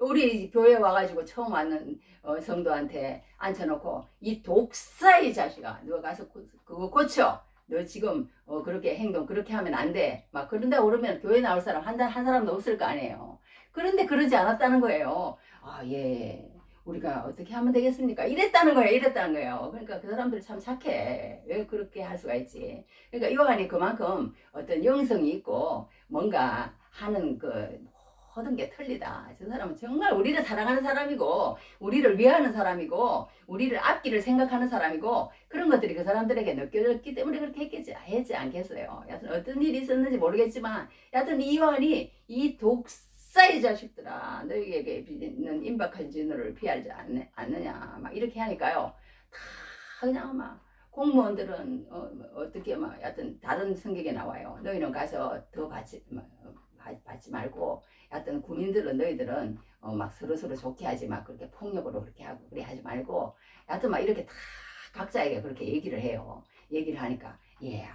우리 교회 와가지고 처음 왔는 성도한테 앉혀놓고 이 독사 이 자식아, 누가 가서 그거 고쳐. 너 지금 그렇게 행동 그렇게 하면 안 돼. 막 그런다고 그러면 교회 나올 사람 한 사람도 없을 거 아니에요. 그런데 그러지 않았다는 거예요. 예. 우리가 어떻게 하면 되겠습니까? 이랬다는 거예요. 그러니까 그 사람들이 참 착해. 왜 그렇게 할 수가 있지? 그러니까 요한이 그만큼 어떤 영성이 있고 뭔가 하는 그 모든 게 틀리다. 저 사람은 정말 우리를 사랑하는 사람이고 우리를 위하는 사람이고 우리를 앞길을 생각하는 사람이고 그런 것들이 그 사람들에게 느껴졌기 때문에 그렇게 했지 않겠어요. 여하튼 어떤 일이 있었는지 모르겠지만 여하튼 이 요한이 이 독사 이 자식들아, 너희에게 있는 임박한 진노를 피하지 않느냐 막 이렇게 하니까요. 다 그냥 막 공무원들은 어떻게 막 여하튼 다른 성경에 나와요. 너희는 가서 더 받지 말고, 여하튼 군인들은 너희들은 막 서로 좋게 하지 막 그렇게 폭력으로 그렇게 하고 그래 하지 말고, 여하튼 막 이렇게 다 각자에게 그렇게 얘기를 해요. 얘기를 하니까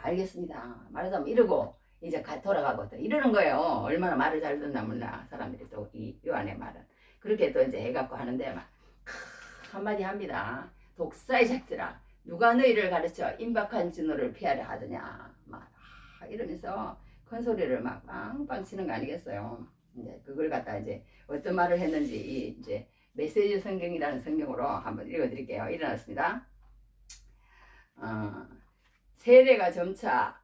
알겠습니다. 말하자면 이러고 이제 돌아가거든. 이러는 거예요. 얼마나 말을 잘 듣나 몰라 사람들이. 또 이 요한의 말은 그렇게 또 이제 해갖고 하는데 막 한마디 합니다. 독사의 자식들아, 누가 너희를 가르쳐 임박한 진노를 피하려 하더냐 막 이러면서 큰 소리를 막 빵빵 치는 거 아니겠어요. 이제 그걸 갖다 이제 어떤 말을 했는지 이제 메시지 성경이라는 성경으로 한번 읽어드릴게요. 일어났습니다. 세례가 점차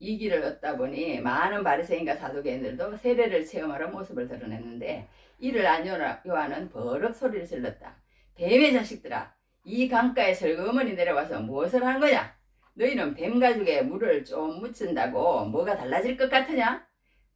이 길을 얻다 보니 많은 바리새인과 사두개인들도 세례를 체험하러 모습을 드러냈는데 이를 안 요한은 버럭 소리를 질렀다. 뱀의 자식들아, 이 강가에 슬그머니 내려와서 무엇을 하는 거냐? 너희는 뱀 가죽에 물을 좀 묻힌다고 뭐가 달라질 것 같으냐?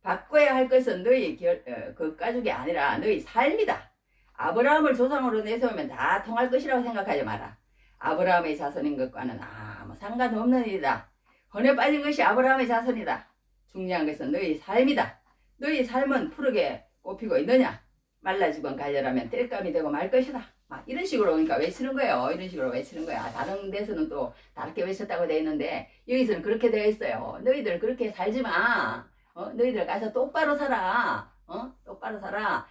바꿔야 할 것은 너희 그 가죽이 아니라 너희 삶이다. 아브라함을 조상으로 내세우면 다 통할 것이라고 생각하지 마라. 아브라함의 자손인 것과는 아무 상관없는 일이다. 헌에 빠진 것이 아브라함의 자손이다. 중요한 것은 너희 삶이다. 너희 삶은 푸르게 꽃피고 있느냐? 말라 죽은 갈려라면 땔감이 되고 말 것이다. 막 이런 식으로 그러니까 외치는 거예요. 이런 식으로 외치는 거야. 다른 데서는 또 다르게 외쳤다고 되어 있는데 여기서는 그렇게 되어 있어요. 너희들 그렇게 살지 마. 너희들 가서 똑바로 살아. 똑바로 살아.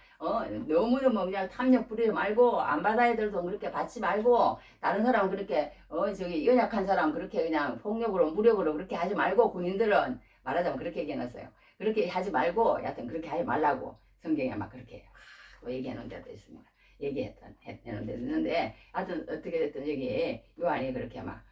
너무너무 그냥 탐욕 부리지 말고 안 받아 애들도 그렇게 받지 말고 다른 사람 그렇게 연약한 사람 그렇게 그냥 폭력으로 무력으로 그렇게 하지 말고 군인들은 말하자면 그렇게 얘기해놨어요. 그렇게 하지 말고 여하튼 그렇게 하지 말라고 성경에 막 그렇게 얘기해놓은 데도 있습니다. 얘기해놓은 데도 있는데 하여튼 어떻게 됐든 여기 요한이 그렇게 막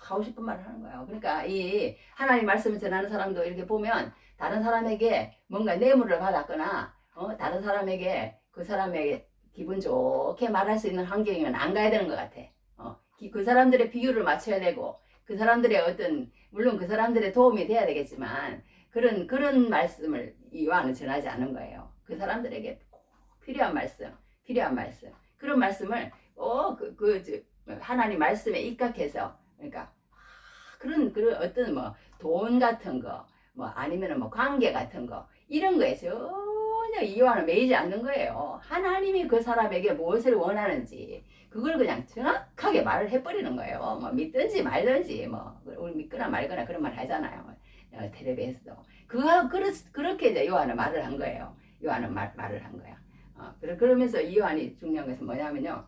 하고 싶은 말을 하는 거예요. 그러니까 이 하나님 말씀을 전하는 사람도 이렇게 보면 다른 사람에게 뭔가 뇌물을 받았거나 다른 사람에게 그 사람에게 기분 좋게 말할 수 있는 환경이면 안 가야 되는 것 같아. 그 사람들의 비유를 맞춰야 되고 그 사람들의 물론 그 사람들의 도움이 돼야 되겠지만 그런 말씀을 이 요한은 전하지 않은 거예요. 그 사람들에게 필요한 말씀 그런 말씀을 하나님 말씀에 입각해서 그러니까 그런 어떤 돈 같은 거 아니면은 관계 같은 거 이런 거에 전혀 이 요한은 매이지 않는 거예요. 하나님이 그 사람에게 무엇을 원하는지 그걸 그냥 정확하게 말을 해버리는 거예요. 믿든지 말든지 우리 믿거나 말거나 그런 말 하잖아요. 텔레비에서도 그렇게 이제 요한은 말을 한 거예요. 요한은 말을 한 거야. 그러면서 이 요한이 중요한 것은 뭐냐면요.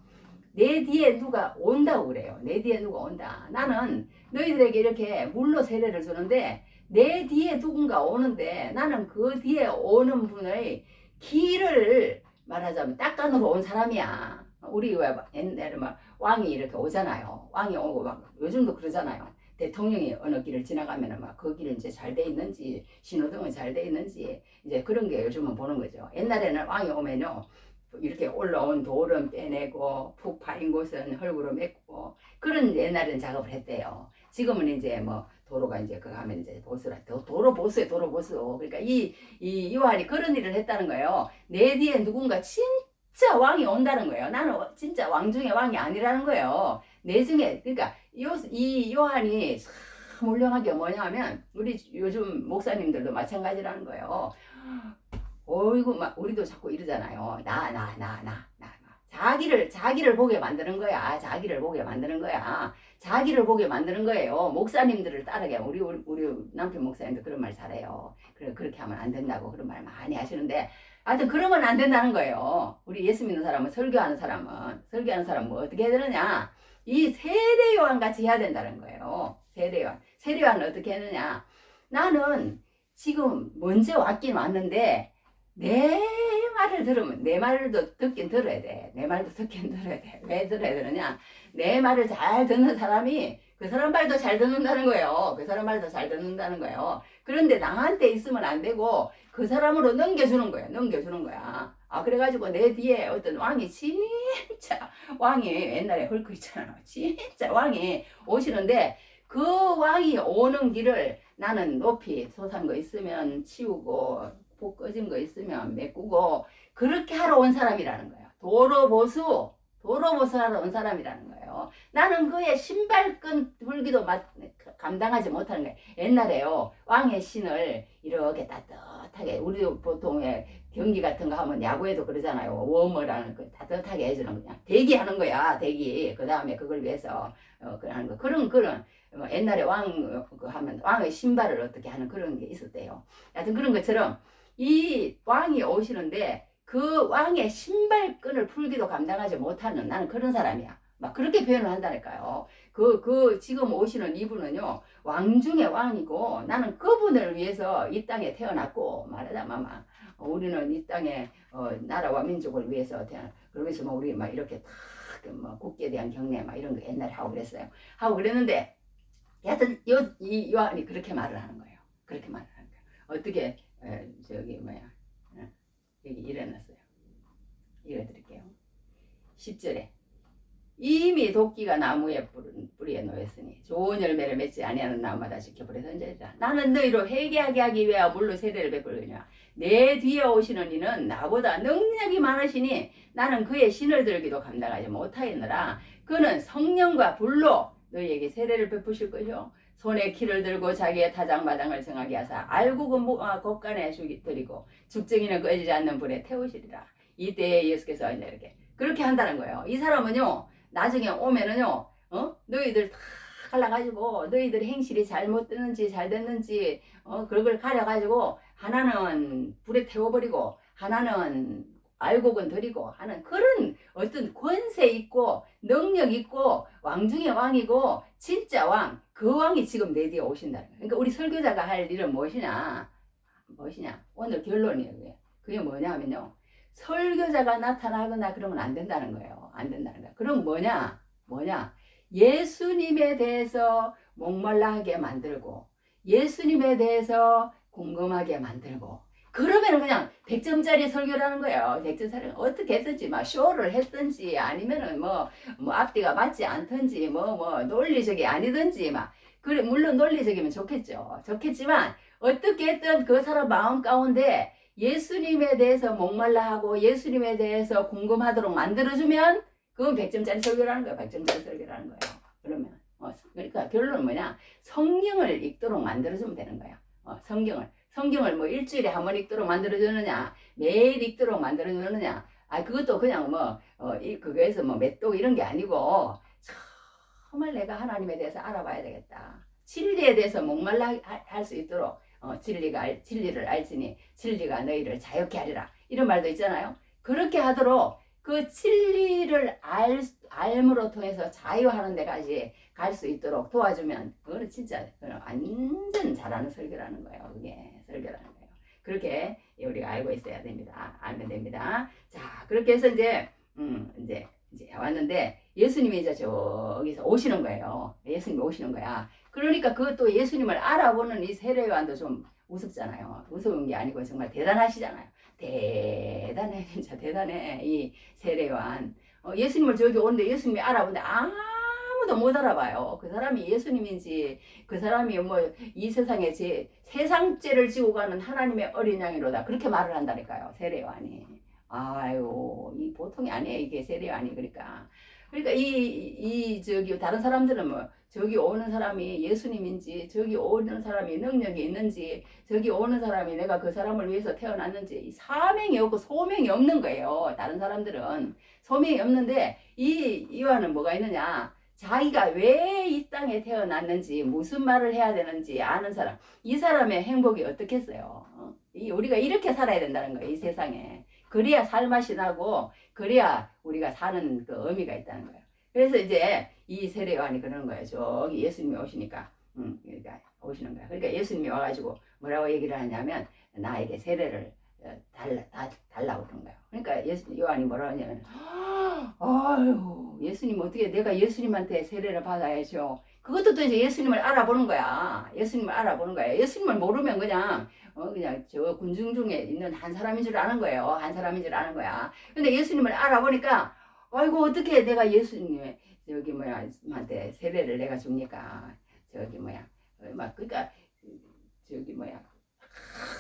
내 뒤에 누가 온다고 그래요. 내 뒤에 누가 온다. 나는 너희들에게 이렇게 물로 세례를 주는데 내 뒤에 누군가 오는데 나는 그 뒤에 오는 분의 길을 말하자면 닦아놓으러 온 사람이야. 우리 왜 옛날에 막 왕이 이렇게 오잖아요. 왕이 오고 막 요즘도 그러잖아요. 대통령이 어느 길을 지나가면은 막 그 길은 이제 잘 돼 있는지 신호등은 잘 돼 있는지 이제 그런 게 요즘은 보는 거죠. 옛날에는 왕이 오면요 이렇게 올라온 돌은 빼내고 푹 파인 곳은 흙으로 메꾸고 그런 옛날에는 작업을 했대요. 지금은 이제 뭐 도로가 이제 그거 하면 이제 보수라 도로 보수에 도로 보수. 그러니까 이 요한이 그런 일을 했다는 거예요. 내 뒤에 누군가 진짜 왕이 온다는 거예요. 나는 진짜 왕 중에 왕이 아니라는 거예요. 내 중에 그러니까 이 요한이 참 훌륭하게 뭐냐면 우리 요즘 목사님들도 마찬가지라는 거예요. 어이구 막 우리도 자꾸 이러잖아요. 나. 자기를 보게 만드는 거야. 자기를 보게 만드는 거야. 자기를 보게 만드는 거예요. 목사님들을 따르게. 우리 남편 목사님도 그런 말 잘해요. 그렇게 하면 안 된다고 그런 말 많이 하시는데 하여튼 그러면 안 된다는 거예요. 우리 예수 믿는 사람은 설교하는 사람은 뭐 어떻게 해야 되느냐? 이 세례 요한 같이 해야 된다는 거예요. 세례 요한은 어떻게 했느냐? 나는 지금 먼저 왔긴 왔는데 내 말을 들으면 내 말도 듣긴 들어야 돼. 내 말도 듣긴 들어야 돼. 왜 들어야 되느냐? 내 말을 잘 듣는 사람이 그 사람 말도 잘 듣는다는 거예요. 그 사람 말도 잘 듣는다는 거예요. 그런데 나한테 있으면 안 되고 그 사람으로 넘겨주는 거야. 넘겨주는 거야. 아 그래가지고 내 뒤에 어떤 왕이 진짜 왕이 옛날에 헐크 있잖아요. 진짜 왕이 오시는데 그 왕이 오는 길을 나는 높이 솟은 거 있으면 치우고 복 꺼진 거 있으면 메꾸고 그렇게 하러 온 사람이라는 거예요. 도로보수 하러 온 사람이라는 거예요. 나는 그의 신발끈 불기도 감당하지 못하는 거예요. 옛날에요 왕의 신을 이렇게 따뜻하게 우리도 보통 경기 같은 거 하면 야구에도 그러잖아요. 웜을하는 거 따뜻하게 해주는 그냥 대기하는 거야. 대기. 그 다음에 그걸 위해서 하는 거 그런 옛날에 왕 하면 왕의 신발을 어떻게 하는 그런 게 있었대요. 하여튼 그런 것처럼 이 왕이 오시는데 그 왕의 신발끈을 풀기도 감당하지 못하는 나는 그런 사람이야. 막 그렇게 표현을 한다니까요. 지금 오시는 이분은요, 왕 중에 왕이고 나는 그분을 위해서 이 땅에 태어났고 말하자면 우리는 이 땅에 나라와 민족을 위해서 그러면서 뭐 우리 막 이렇게 탁뭐 국기에 대한 경례 막 이런 거 옛날에 하고 그랬어요. 하고 그랬는데 하여튼 이 요한이 그렇게 말을 하는 거예요. 그렇게 말을 하는 거예요. 어떻게 저기 여기 일어났어요. 읽어드릴게요. 10절에 이미 도끼가 나무의 뿌리에 놓였으니 좋은 열매를 맺지 아니하는 나무마다 지켜버려 던져지라. 나는 너희로 회개하게 하기 위하여 물로 세례를 베풀거니와 내 뒤에 오시는 이는 나보다 능력이 많으시니 나는 그의 신을 들기도 감당하지 못하였느라. 그는 성령과 불로 너희에게 세례를 베푸실 것이요 손에 키를 들고 자기의 타작마당을 정하게 하사 알곡은 곳간에 드리고 죽정이는 꺼지지 않는 불에 태우시리라. 이때에 예수께서 이제 이렇게 그렇게 한다는 거예요. 이 사람은요 나중에 오면은요 너희들 다 갈라가지고 너희들 행실이 잘못됐는지 잘 됐는지 그걸 가려가지고 하나는 불에 태워버리고 하나는 알곡은 드리고 하는 그런 어떤 권세 있고 능력 있고 왕 중에 왕이고 진짜 왕, 그 왕이 지금 내 뒤에 오신다는 거예요. 그러니까 우리 설교자가 할 일은 무엇이냐? 오늘 결론이에요. 그게 뭐냐면요. 설교자가 나타나거나 그러면 안 된다는 거예요. 안 된다는 거예요. 그럼 뭐냐? 예수님에 대해서 목말라 하게 만들고 예수님에 대해서 궁금하게 만들고 그러면 그냥 100점짜리 설교라는 거예요. 100점짜리 어떻게 했든지 막 쇼를 했든지 아니면은 뭐 앞뒤가 맞지 않든지 뭐 논리적이 아니든지 막 그래 물론 논리적이면 좋겠지만 어떻게 했든 그 사람 마음 가운데 예수님에 대해서 목말라 하고 예수님에 대해서 궁금하도록 만들어주면 그건 100점짜리 설교라는 거예요. 100점짜리 설교라는 거예요. 그러면 그러니까 결론은 뭐냐? 성경을 읽도록 만들어주면 되는 거야. 성경을 뭐 일주일에 한 번 읽도록 만들어주느냐, 매일 읽도록 만들어주느냐, 그것도 그냥 그거에서 맷독 이런 게 아니고, 정말 내가 하나님에 대해서 알아봐야 되겠다. 진리에 대해서 목말라 할 수 있도록, 진리를 알지니, 진리가 너희를 자유케 하리라. 이런 말도 있잖아요. 그렇게 하도록 그 진리를 알므로 통해서 자유하는 데까지 갈 수 있도록 도와주면 그거는 진짜 완전 잘하는 설교라는 거예요. 그게 설교라는 거예요. 그렇게 우리가 알고 있어야 됩니다. 알면 됩니다. 자, 그렇게 해서 이제 왔는데 예수님이 이제 저기서 오시는 거예요. 예수님이 오시는 거야. 그러니까 그것도 예수님을 알아보는 이 세례요한도 좀 우습잖아요. 우스운 게 아니고 정말 대단하시잖아요. 대단해, 진짜 대단해. 이 세례요한. 예수님을 저기 오는데 예수님이 알아보는데 아무도 못 알아봐요. 그 사람이 예수님인지 그 사람이 뭐 이 세상에 세상죄를 지고 가는 하나님의 어린 양이로다. 그렇게 말을 한다니까요. 세례요한이. 아유, 이 보통이 아니에요. 이게 세례요한이. 그러니까 저기 다른 사람들은 뭐 저기 오는 사람이 예수님인지 저기 오는 사람이 능력이 있는지 저기 오는 사람이 내가 그 사람을 위해서 태어났는지 사명이 없고 소명이 없는 거예요. 다른 사람들은 소명이 없는데 이 요한은 뭐가 있느냐, 자기가 왜 이 땅에 태어났는지 무슨 말을 해야 되는지 아는 사람. 이 사람의 행복이 어떻겠어요. 우리가 이렇게 살아야 된다는 거예요. 이 세상에. 그래야 살맛이 나고 그래야 우리가 사는 그 의미가 있다는 거예요. 그래서 이제 이 세례요한이 그러는 거예요. 저기 예수님이 오시니까 그러니까 오시는 거야. 그러니까 예수님이 와가지고 뭐라고 얘기를 하냐면 나에게 세례를 달라고 그런 거예요. 그러니까 요한이 뭐라고 하냐면 아유, 예수님 어떻게 내가 예수님한테 세례를 받아야죠. 그것도 또 이제 예수님을 알아보는 거야. 예수님을 알아보는 거야. 예수님을 모르면 그냥 저 군중 중에 있는 한 사람인 줄 아는 거예요. 한 사람인 줄 아는 거야. 근데 예수님을 알아보니까 아이고 어떻게 내가 예수님의 저기 한테 세례를 내가 줍니까? 저기 막 그러니까 저기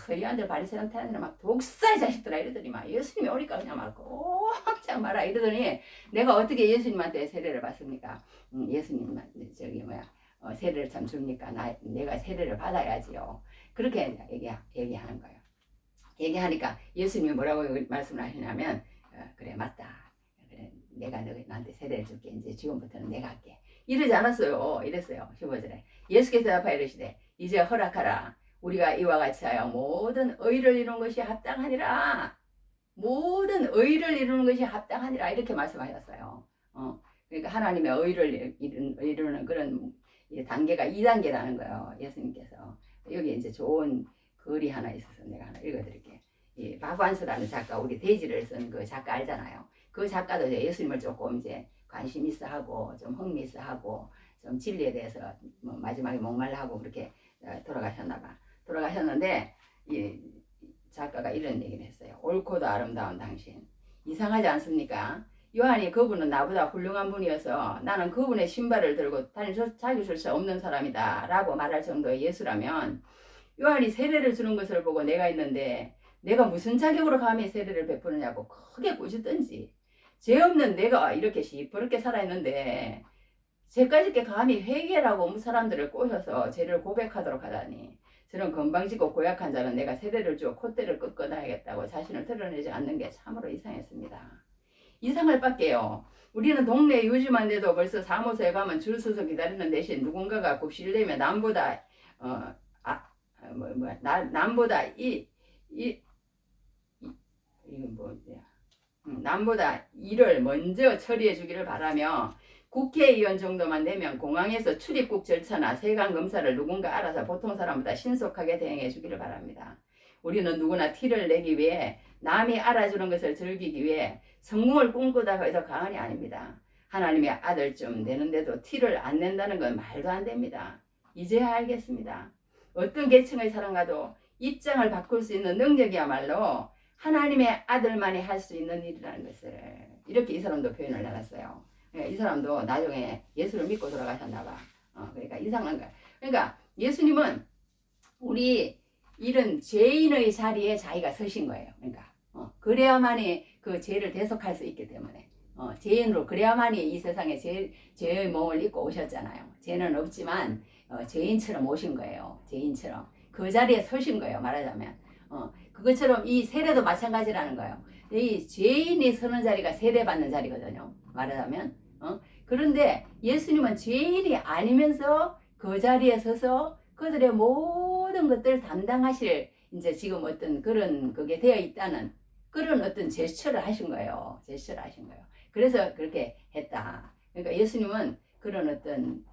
서리안들 바리새인들 막 독사의 자식들아 이러더니 막 예수님이 오니까 그냥 막 꼼짝 마라 이러더니 내가 어떻게 예수님한테 세례를 받습니까? 예수님한테 저기 세례를 참 줍니까? 내가 세례를 받아야지요. 그렇게 얘기하는 거예요. 얘기하니까 예수님이 뭐라고 말씀을 하시냐면 그래 맞다. 그래 내가 너한테 세례를 줄게. 이제 지금부터는 내가 할게. 이러지 않았어요. 이랬어요. 15절에 예수께서 대답하여 이르시되 이제 허락하라. 우리가 이와 같이 하여 모든 의를 이루는 것이 합당하니라. 모든 의를 이루는 것이 합당하니라. 이렇게 말씀하셨어요. 그러니까 하나님의 의를 이루는 그런 단계가 2단계라는 거예요. 예수님께서. 여기 이제 좋은 글이 하나 있어서 내가 하나 읽어드릴게요. 이 박완서라는 작가, 우리 돼지를 쓴 그 작가 알잖아요. 그 작가도 이제 예수님을 조금 이제 관심 있어 하고 좀 흥미 있어 하고 좀 진리에 대해서 마지막에 목말라 하고 그렇게 돌아가셨나 봐. 돌아가셨는데 이 작가가 이런 얘기를 했어요. 옳고도 아름다운 당신. 이상하지 않습니까? 요한이 그분은 나보다 훌륭한 분이어서 나는 그분의 신발을 들고 자기 수 없는 사람이다 라고 말할 정도의 예수라면 요한이 세례를 주는 것을 보고 내가 있는데 내가 무슨 자격으로 감히 세례를 베푸느냐고 크게 꾸짖던지, 죄 없는 내가 이렇게 시퍼렇게 살아있는데 죄까짓 게 감히 회개라고 사람들을 꼬셔서 죄를 고백하도록 하다니, 저런 건방지고 고약한 자는 내가 세례를 주어 콧대를 꺾어놔야겠다고 자신을 드러내지 않는 게 참으로 이상했습니다. 이상할 밖에요. 우리는 동네 유지만 돼도 벌써 사무소에 가면 줄 서서 기다리는 대신 누군가가 굽실대며 남보다 남보다 일을 먼저 처리해 주기를 바라며 국회의원 정도만 되면 공항에서 출입국 절차나 세관 검사를 누군가 알아서 보통 사람보다 신속하게 대행해 주기를 바랍니다. 우리는 누구나 티를 내기 위해, 남이 알아주는 것을 즐기기 위해 성공을 꿈꾸다가 해서 가언이 아닙니다. 하나님의 아들쯤 되는데도 티를 안 낸다는 건 말도 안 됩니다. 이제야 알겠습니다. 어떤 계층의 사람과도 입장을 바꿀 수 있는 능력이야말로 하나님의 아들만이 할 수 있는 일이라는 것을 이렇게 이 사람도 표현을 해놨어요. 이 사람도 나중에 예수를 믿고 돌아가셨나 봐. 그러니까 이상한 거야. 그러니까 예수님은 우리 이런 죄인의 자리에 자기가 서신 거예요. 그러니까 그래야만이 그 죄를 대속할 수 있기 때문에 죄인으로 그래야만이 이 세상에 죄의 몸을 입고 오셨잖아요. 죄는 없지만 죄인처럼 오신 거예요. 죄인처럼 그 자리에 서신 거예요. 말하자면 그것처럼 이 세례도 마찬가지라는 거예요. 이 죄인이 서는 자리가 세례받는 자리거든요. 말하자면 그런데 예수님은 죄인이 아니면서 그 자리에 서서 그들의 모든 것들을 담당하실 이제 지금 어떤 그런 그게 되어 있다는 그런 어떤 제스처를 하신 거예요. 제스처를 하신 거예요. 그래서 그렇게 했다. 그러니까 예수님은 그런 어떤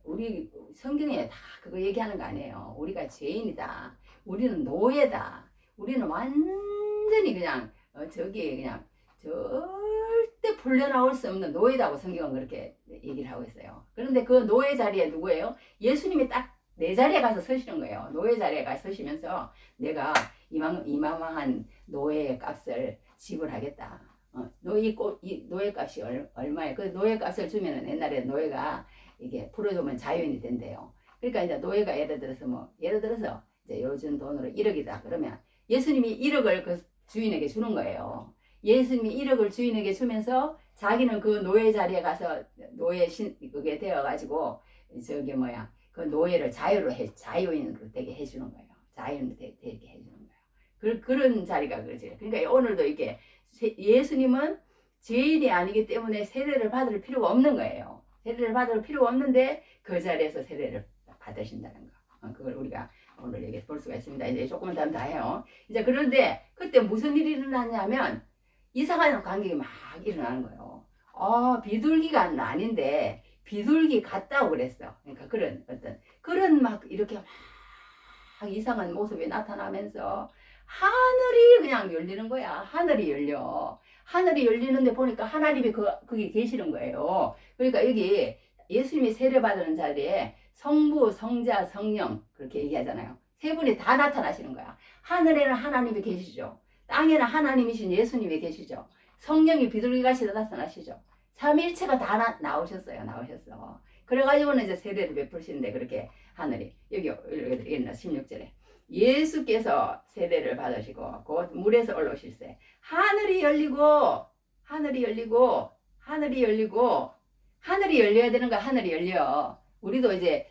우리 성경에 다 그거 얘기하는 거 아니에요. 우리가 죄인이다. 우리는 노예다. 우리는 완전히 그냥 저기 그냥 절대 풀려나올 수 없는 노예다고 성경은 그렇게 얘기를 하고 있어요. 그런데 그 노예 자리에 누구예요? 예수님이 딱 내 자리에 가서 서시는 거예요. 노예 자리에 가서 서시면서 내가 이만한 노예의 값을 지불하겠다. 이 노예 값이 얼마에 그 노예 값을 주면은 옛날에 노예가 이게 풀어주면 자유인이 된대요. 그러니까 이제 노예가 예를 들어서 이제 요즘 돈으로 1억이다 그러면 예수님이 1억을 그 주인에게 주는 거예요. 예수님이 1억을 주인에게 주면서 자기는 그 노예 자리에 가서 그게 되어가지고 그 노예를 자유인으로 되게 해주는 거예요. 자유인으로 되게 해주는 거예요. 그런 자리가 그러지. 그러니까 오늘도 이게 예수님은 죄인이 아니기 때문에 세례를 받을 필요가 없는 거예요. 세례를 받을 필요가 없는데 그 자리에서 세례를 받으신다는 거. 그걸 우리가 오늘 여기 볼 수가 있습니다. 이제 조금만 더 하면 다 해요. 이제 그런데 그때 무슨 일이 일어났냐면 이상한 광경이 막 일어나는 거예요. 비둘기가 아닌데 비둘기 같다고 그랬어. 그러니까 그런 막 이렇게 막 이상한 모습이 나타나면서 하늘이 그냥 열리는 거야. 하늘이 열려. 하늘이 열리는데 보니까 하나님이 거기 계시는 거예요. 그러니까 여기 예수님이 세례받는 자리에 성부, 성자, 성령 그렇게 얘기하잖아요. 세 분이 다 나타나시는 거야. 하늘에는 하나님이 계시죠. 땅에는 하나님이신 예수님이 계시죠. 성령이 비둘기같이 나타나시죠. 삼위일체가 다 나오셨어요. 그래가지고는 이제 세례를 베푸시는데 그렇게 하늘이 여기 16절에 예수께서 세례를 받으시고 곧 물에서 올라오실세 하늘이 열리고 하늘이 열려야 되는 거 하늘이 열려. 우리도 이제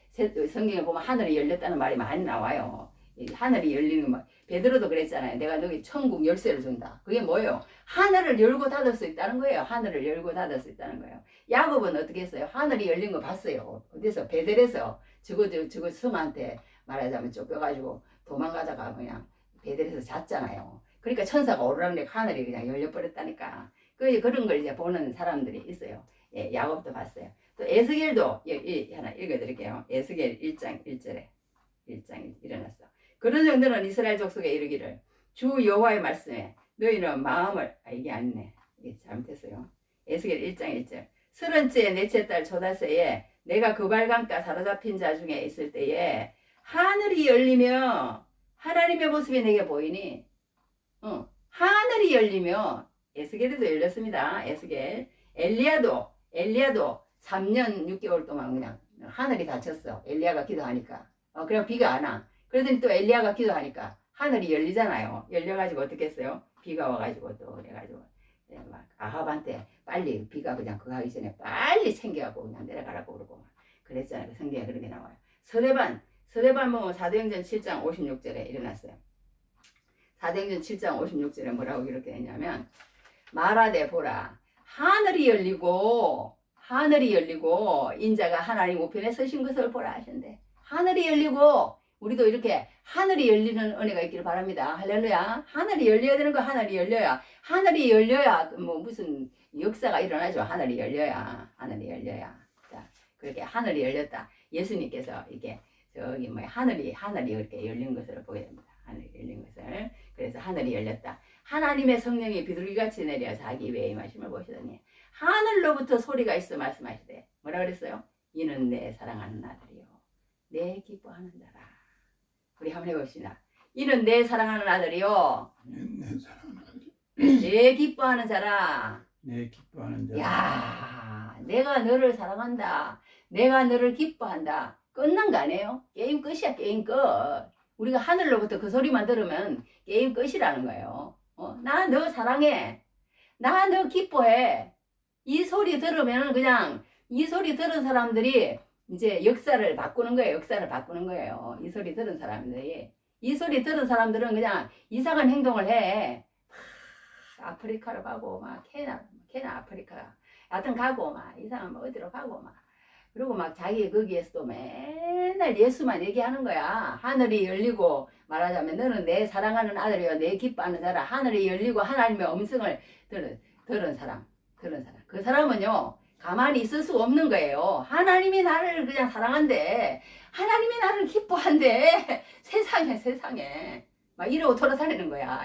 성경에 보면 하늘이 열렸다는 말이 많이 나와요. 하늘이 열리는 거 베드로도 그랬잖아요. 내가 너희 천국 열쇠를 준다. 그게 뭐예요? 하늘을 열고 닫을 수 있다는 거예요. 하늘을 열고 닫을 수 있다는 거예요. 야곱은 어떻게 했어요? 하늘이 열린 거 봤어요. 어디서? 베델에서 저거 성한테 말하자면 쫓겨가지고 도망가다가 그냥 베델에서 잤잖아요. 그러니까 천사가 오르락내락 하늘이 그냥 열려버렸다니까. 그런 걸 이제 보는 사람들이 있어요. 예, 야곱도 봤어요. 또 에스겔도 하나 읽어드릴게요. 에스겔 1장 1절에 1장 일어났어. 그런 정도는 이스라엘 족속에 이르기를 주 여호와의 말씀에 너희는 마음을 이게 아니네. 이게 잘못했어요. 에스겔 1장 1절 30째 넷째 달 초다새에 내가 그 발강가 사로잡힌 자 중에 있을 때에 하늘이 열리며 하나님의 모습이 내게 보이니 하늘이 열리며 에스겔에도 열렸습니다. 에스겔 엘리야도 3년 6개월 동안 그냥 하늘이 닫혔어. 엘리야가 기도하니까 그냥 비가 안 와. 그러더니 또 엘리야가 기도하니까 하늘이 열리잖아요. 열려가지고 어떻게 했어요? 비가 와가지고 또 그래가지고 막 아합한테 빨리 비가 그냥 그거 하기 전에 빨리 챙겨갖고 그냥 내려가라고 그러고 그랬잖아요. 그 성경에 그런 게 나와요. 서대반 보면 사도행전 7장 56절에 일어났어요. 사도행전 7장 56절에 뭐라고 이렇게 했냐면 말하되 보라 하늘이 열리고 인자가 하나님 우편에 서신 것을 보라 하신대. 하늘이 열리고 우리도 이렇게 하늘이 열리는 은혜가 있기를 바랍니다. 할렐루야. 하늘이 열려야 되는 거 하늘이 열려야 뭐 무슨 역사가 일어나죠. 하늘이 열려야. 자, 그렇게 하늘이 열렸다. 예수님께서 이게 저기 하늘이 이렇게 열린 것을 보게 됩니다. 하늘이 열린 것을. 그래서 하늘이 열렸다. 하나님의 성령이 비둘기같이 내려 자기 외에 임하심을 보시더니 하늘로부터 소리가 있어 말씀하시되 뭐라 그랬어요? 이는 내 사랑하는 아들이요 내 기뻐하는 자라. 우리 한번 해봅시다. 이는 내 사랑하는 아들이요 내 기뻐하는 자라. 내 기뻐하는 자. 야, 내가 너를 사랑한다. 내가 너를 기뻐한다. 끝난 거 아니에요? 게임 끝이야. 게임 끝. 우리가 하늘로부터 그 소리만 들으면 게임 끝이라는 거예요. 나 너 사랑해. 나 너 기뻐해. 이 소리 들으면 그냥 이 소리 들은 사람들이 이제 역사를 바꾸는 거예요. 이 소리 들은 사람들은 그냥 이상한 행동을 해. 아프리카로 가고 막 케냐 아프리카 하여튼 가고 막 이상한 어디로 가고 막 그리고 막 자기 거기에서도 맨날 예수만 얘기하는 거야. 하늘이 열리고 말하자면 너는 내 사랑하는 아들이여 내 기뻐하는 자라. 하늘이 열리고 하나님의 음성을 들은 사람. 그 사람은요 가만히 있을 수가 없는 거예요. 하나님이 나를 그냥 사랑한대. 하나님이 나를 기뻐한대. 세상에 막 이러고 돌아다니는 거야.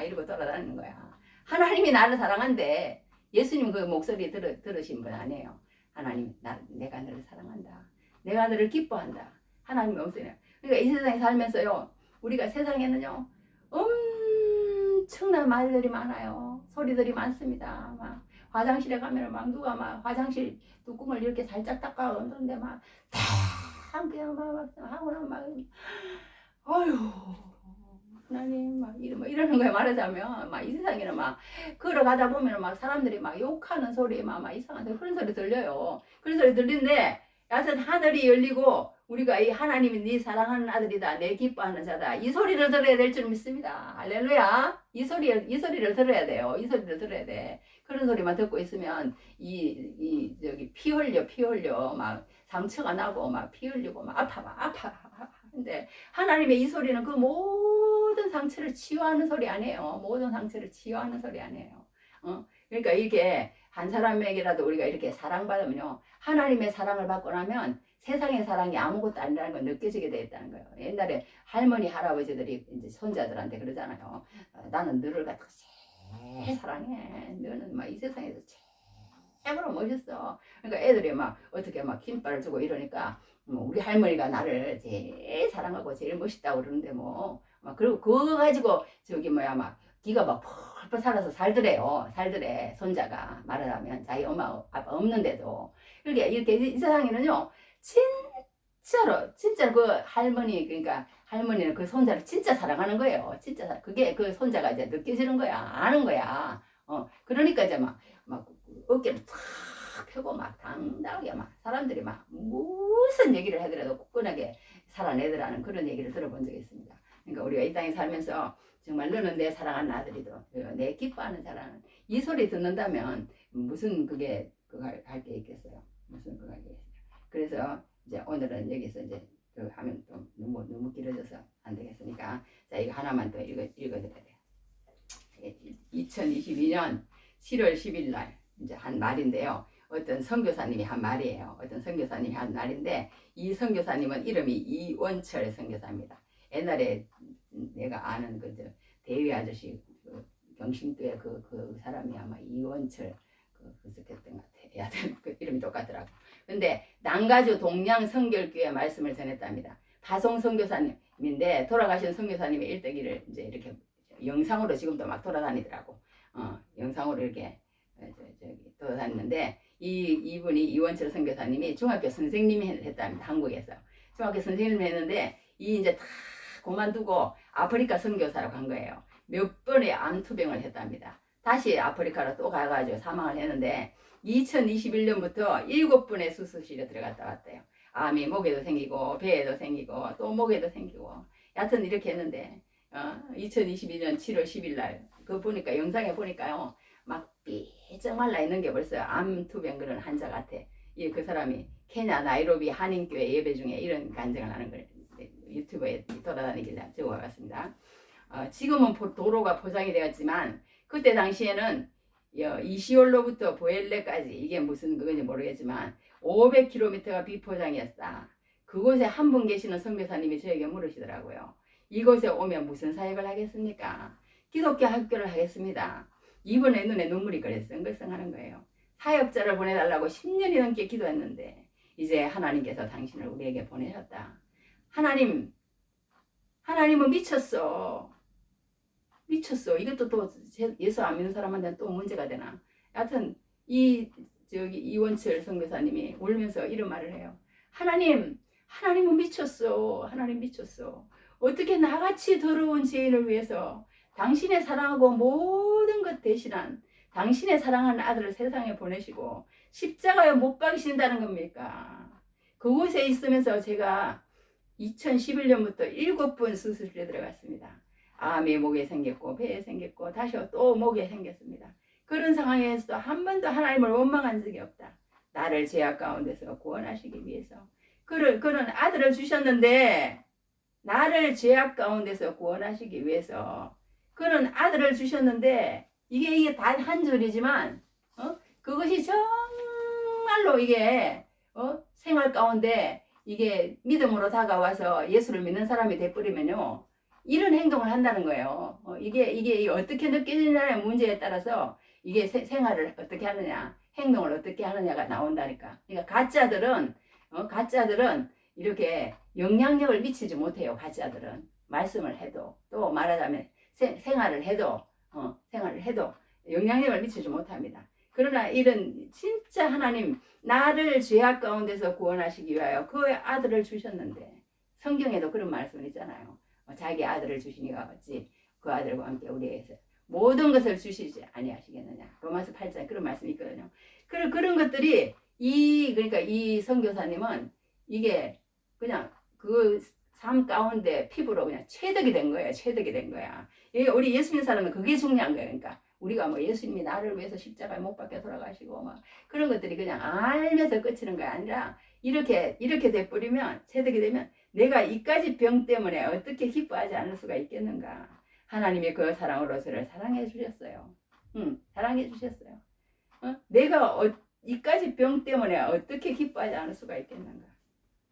하나님이 나를 사랑한대. 예수님 그 목소리 들으신 분 아니에요. 하나님, 내가 너를 사랑한다. 내가 너를 기뻐한다. 하나님의 음성이에요. 그러니까 이 세상에 살면서요, 우리가 세상에는요, 엄청난 말들이 많아요. 소리들이 많습니다. 막 화장실에 가면 막 누가 막 화장실 뚜껑을 이렇게 살짝 닦아 얹는데 막 그냥 막 하고는 막 어휴 하나님 막 이러는 거에 말하자면 막 이 세상에는 막 걸어가다 보면 막 사람들이 막 욕하는 소리 막 이상한 소리 그런 소리 들려요. 그런 소리 들리는데 여하튼 하늘이 열리고 우리가 이 하나님이 네 사랑하는 아들이다 내 기뻐하는 자다 이 소리를 들어야 될 줄 믿습니다. 할렐루야. 이 소리를 들어야 돼요. 이 소리를 들어야 돼. 그런 소리만 듣고 있으면 저기 피 흘려 막 상처가 나고 막 피 흘리고 막 아파. 근데 하나님의 이 소리는 그 모든 상처를 치유하는 소리 아니에요. 모든 상처를 치유하는 소리 아니에요. 그러니까 이게 한 사람에게라도 우리가 이렇게 사랑받으면요. 하나님의 사랑을 받고 나면 세상의 사랑이 아무것도 아니라는 걸 느껴지게 되었다는 거예요. 옛날에 할머니, 할아버지들이 이제 손자들한테 그러잖아요. 나는 너를 갖다가 제일 사랑해. 너는 막 이 세상에서 최고로 멋있어. 그러니까 애들이 막 어떻게 막 힘빨을 주고 이러니까 우리 할머니가 나를 제일 사랑하고 제일 멋있다고 그러는데 뭐 막 그리고 그거 가지고 저기 막 기가 막 펄펄 살아서 살더래 손자가 말하자면 자기 엄마 아빠 없는데도 이렇게 이 세상에는요 진짜로 그 할머니 그러니까 할머니는 그 손자를 진짜 사랑하는 거예요. 진짜 그게 그 손자가 이제 느껴지는 거야 아는 거야. 그러니까 이제 막 어깨를 탁 펴고 막 당당하게 막 사람들이 막 무슨 얘기를 하더라도 굳건하게 살아내더라는 그런 얘기를 들어본 적이 있습니다. 그러니까 우리가 이 땅에 살면서 정말 너는 내 사랑하는 아들이도 내 기뻐하는 자라는 이 소리 듣는다면 무슨 그게 그거 할 게 있겠어요. 무슨 그거 할 게 있어요. 그래서 이제 오늘은 여기서 이제 하면 또 너무 길어져서 안 되겠으니까 자 이거 하나만 더 읽어드려야 돼요. 2022년 7월 10일 날 이제 한 말인데요. 어떤 선교사님이 한 말이에요. 이 선교사님은 이름이 이원철 선교사입니다. 옛날에 내가 아는 그 대위 아저씨 경심도에 그 사람이 아마 이원철 그랬던 것 같아. 여하튼 그 이름이 똑같더라고. 근데 남가주 동양 성결교회 말씀을 전했답니다. 바송 선교사님인데 돌아가신 선교사님의 일대기를 이제 이렇게 영상으로 지금도 막 돌아다니더라고. 영상으로 이렇게 저기 돌아다녔는데 이분이 이원철 선교사님이 중학교 선생님이 했답니다. 한국에서 중학교 선생님을 했는데 이제 다 그만두고 아프리카 선교사로 간 거예요. 몇 번의 암투병을 했답니다. 다시 아프리카로 또 가가지고 사망을 했는데 2021년부터 7번의 수술실에 들어갔다 왔대요. 암이 목에도 생기고 배에도 생기고 또 목에도 생기고 여하튼 이렇게 했는데 2022년 7월 10일 날 그거 보니까 영상에 보니까요 막 삐쩍 말라 있는 게 벌써 암투병 그런 환자 같아. 그 사람이 케냐 나이로비 한인교회 예배 중에 이런 간증을 하는 걸 유튜브에 돌아다니길래 적어봤습니다. 지금은 도로가 포장이 되었지만 그때 당시에는 이시올로부터 보엘레까지 이게 무슨 그건지 모르겠지만 500km가 비포장이었다. 그곳에 한 분 계시는 선교사님이 저에게 물으시더라고요. 이곳에 오면 무슨 사역을 하겠습니까? 기독교 학교를 하겠습니다. 이번에 눈에 눈물이 그래 썽글썽하는 거예요. 사역자를 보내달라고 10년이 넘게 기도했는데 이제 하나님께서 당신을 우리에게 보내셨다. 하나님은 미쳤어. 이것도 또 예수 안 믿는 사람한테는 또 문제가 되나. 여하튼 이원철 선교사님이 울면서 이런 말을 해요. 하나님은 미쳤어. 하나님 미쳤어. 어떻게 나같이 더러운 죄인을 위해서 당신의 사랑하고 모든 것 대신한 당신의 사랑하는 아들을 세상에 보내시고 십자가에 못 박이신다는 겁니까? 그곳에 있으면서 제가 2011년부터 7번 수술실에 들어갔습니다. 암이 목에 생겼고 배에 생겼고 다시 또 목에 생겼습니다. 그런 상황에서도 한 번도 하나님을 원망한 적이 없다. 나를 죄악 가운데서 구원하시기 위해서 그런 아들을 주셨는데 나를 죄악 가운데서 구원하시기 위해서 그런 아들을 주셨는데 이게 단 한 줄이지만 그것이 정말로 이게 생활 가운데 이게 믿음으로 다가와서 예수를 믿는 사람이 돼버리면요 이런 행동을 한다는 거예요. 이게 어떻게 느껴지냐의 문제에 따라서 이게 생활을 어떻게 하느냐, 행동을 어떻게 하느냐가 나온다니까. 그러니까 가짜들은 이렇게 영향력을 미치지 못해요. 가짜들은 말씀을 해도 또 말하자면 생활을 해도 영향력을 미치지 못합니다. 그러나 이런 진짜 하나님 나를 죄악 가운데서 구원하시기 위하여 그 아들을 주셨는데 성경에도 그런 말씀 있잖아요. 자기 아들을 주시니가 어찌 그 아들과 함께 우리에게서 모든 것을 주시지 아니하시겠느냐. 로마서 8장 그런 말씀이 있거든요. 그런 것들이 그러니까 이 선교사님은 이게 그냥 그 삶 가운데 피부로 그냥 체득이 된 거예요. 체득이 된 거야. 우리 예수 믿는 사람은 그게 중요한 거예요. 그러니까 우리가 뭐 예수님이 나를 위해서 십자가에 못 박혀 돌아가시고 막 그런 것들이 그냥 알면서 끝이는 게 아니라 이렇게 돼버리면 체득이 되면 내가 이까지 병 때문에 어떻게 기뻐하지 않을 수가 있겠는가. 하나님의 그 사랑으로 저를 사랑해 주셨어요. 사랑해 주셨어요. 내가 이까지 병 때문에 어떻게 기뻐하지 않을 수가 있겠는가.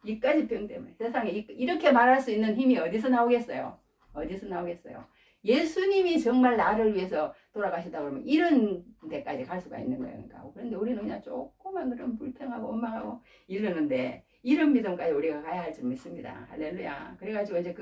이까지 병 때문에 세상에 이렇게 말할 수 있는 힘이 어디서 나오겠어요? 어디서 나오겠어요? 예수님이 정말 나를 위해서 돌아가시다 그러면 이런 데까지 갈 수가 있는 거예요. 그러니까. 그런데 우리는 그냥 조그만 그런 불평하고 원망하고 이러는데 이런 믿음까지 우리가 가야 할 줄 믿습니다. 할렐루야. 그래가지고 이제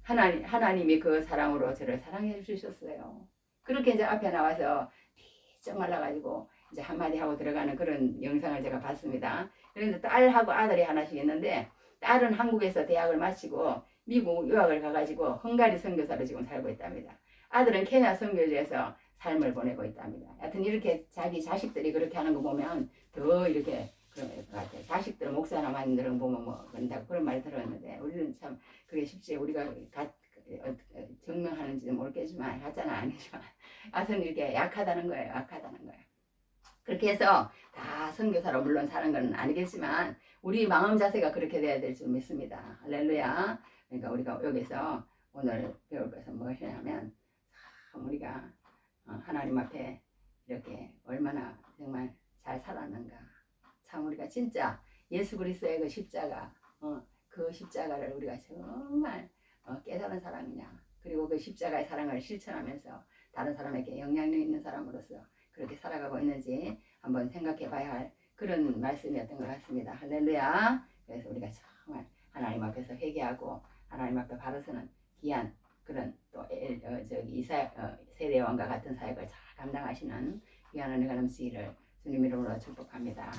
하나님이 그 사랑으로 저를 사랑해 주셨어요. 그렇게 이제 앞에 나와서 삐쩍 말라가지고 이제 한마디 하고 들어가는 그런 영상을 제가 봤습니다. 그런데 딸하고 아들이 하나씩 있는데 딸은 한국에서 대학을 마치고 미국 유학을 가가지고 헝가리 선교사로 지금 살고 있답니다. 아들은 케냐 선교지에서 삶을 보내고 있답니다. 하여튼 이렇게 자기 자식들이 그렇게 하는 거 보면 더 이렇게 그런 것 같아요. 자식들은 목사나 만드는 보면 뭐 그런다고 그런 말 들었는데 우리는 참 그게 쉽지 우리가 증명하는지는 모르겠지만 가짜는 아니지만 하여튼 이렇게 약하다는 거예요. 약하다는 거예요. 그렇게 해서 다 선교사로 물론 사는 건 아니겠지만 우리 마음 자세가 그렇게 돼야 될 줄 믿습니다. 할렐루야. 그러니까 우리가 여기서 오늘 배울 것은 무엇이냐면 참 우리가 하나님 앞에 이렇게 얼마나 정말 잘 살았는가. 참 우리가 진짜 예수 그리스도의 그 십자가 그 십자가를 우리가 정말 깨달은 사람이냐. 그리고 그 십자가의 사랑을 실천하면서 다른 사람에게 영향력 있는 사람으로서 그렇게 살아가고 있는지 한번 생각해 봐야 할 그런 말씀이었던 것 같습니다. 할렐루야. 그래서 우리가 정말 하나님 앞에서 회개하고 하나님 앞에 바로 서는 귀한 그런 또 세례요한과 같은 사역을 잘 감당하시는 귀한 은혜가 넘치기를 주님 이름으로 축복합니다.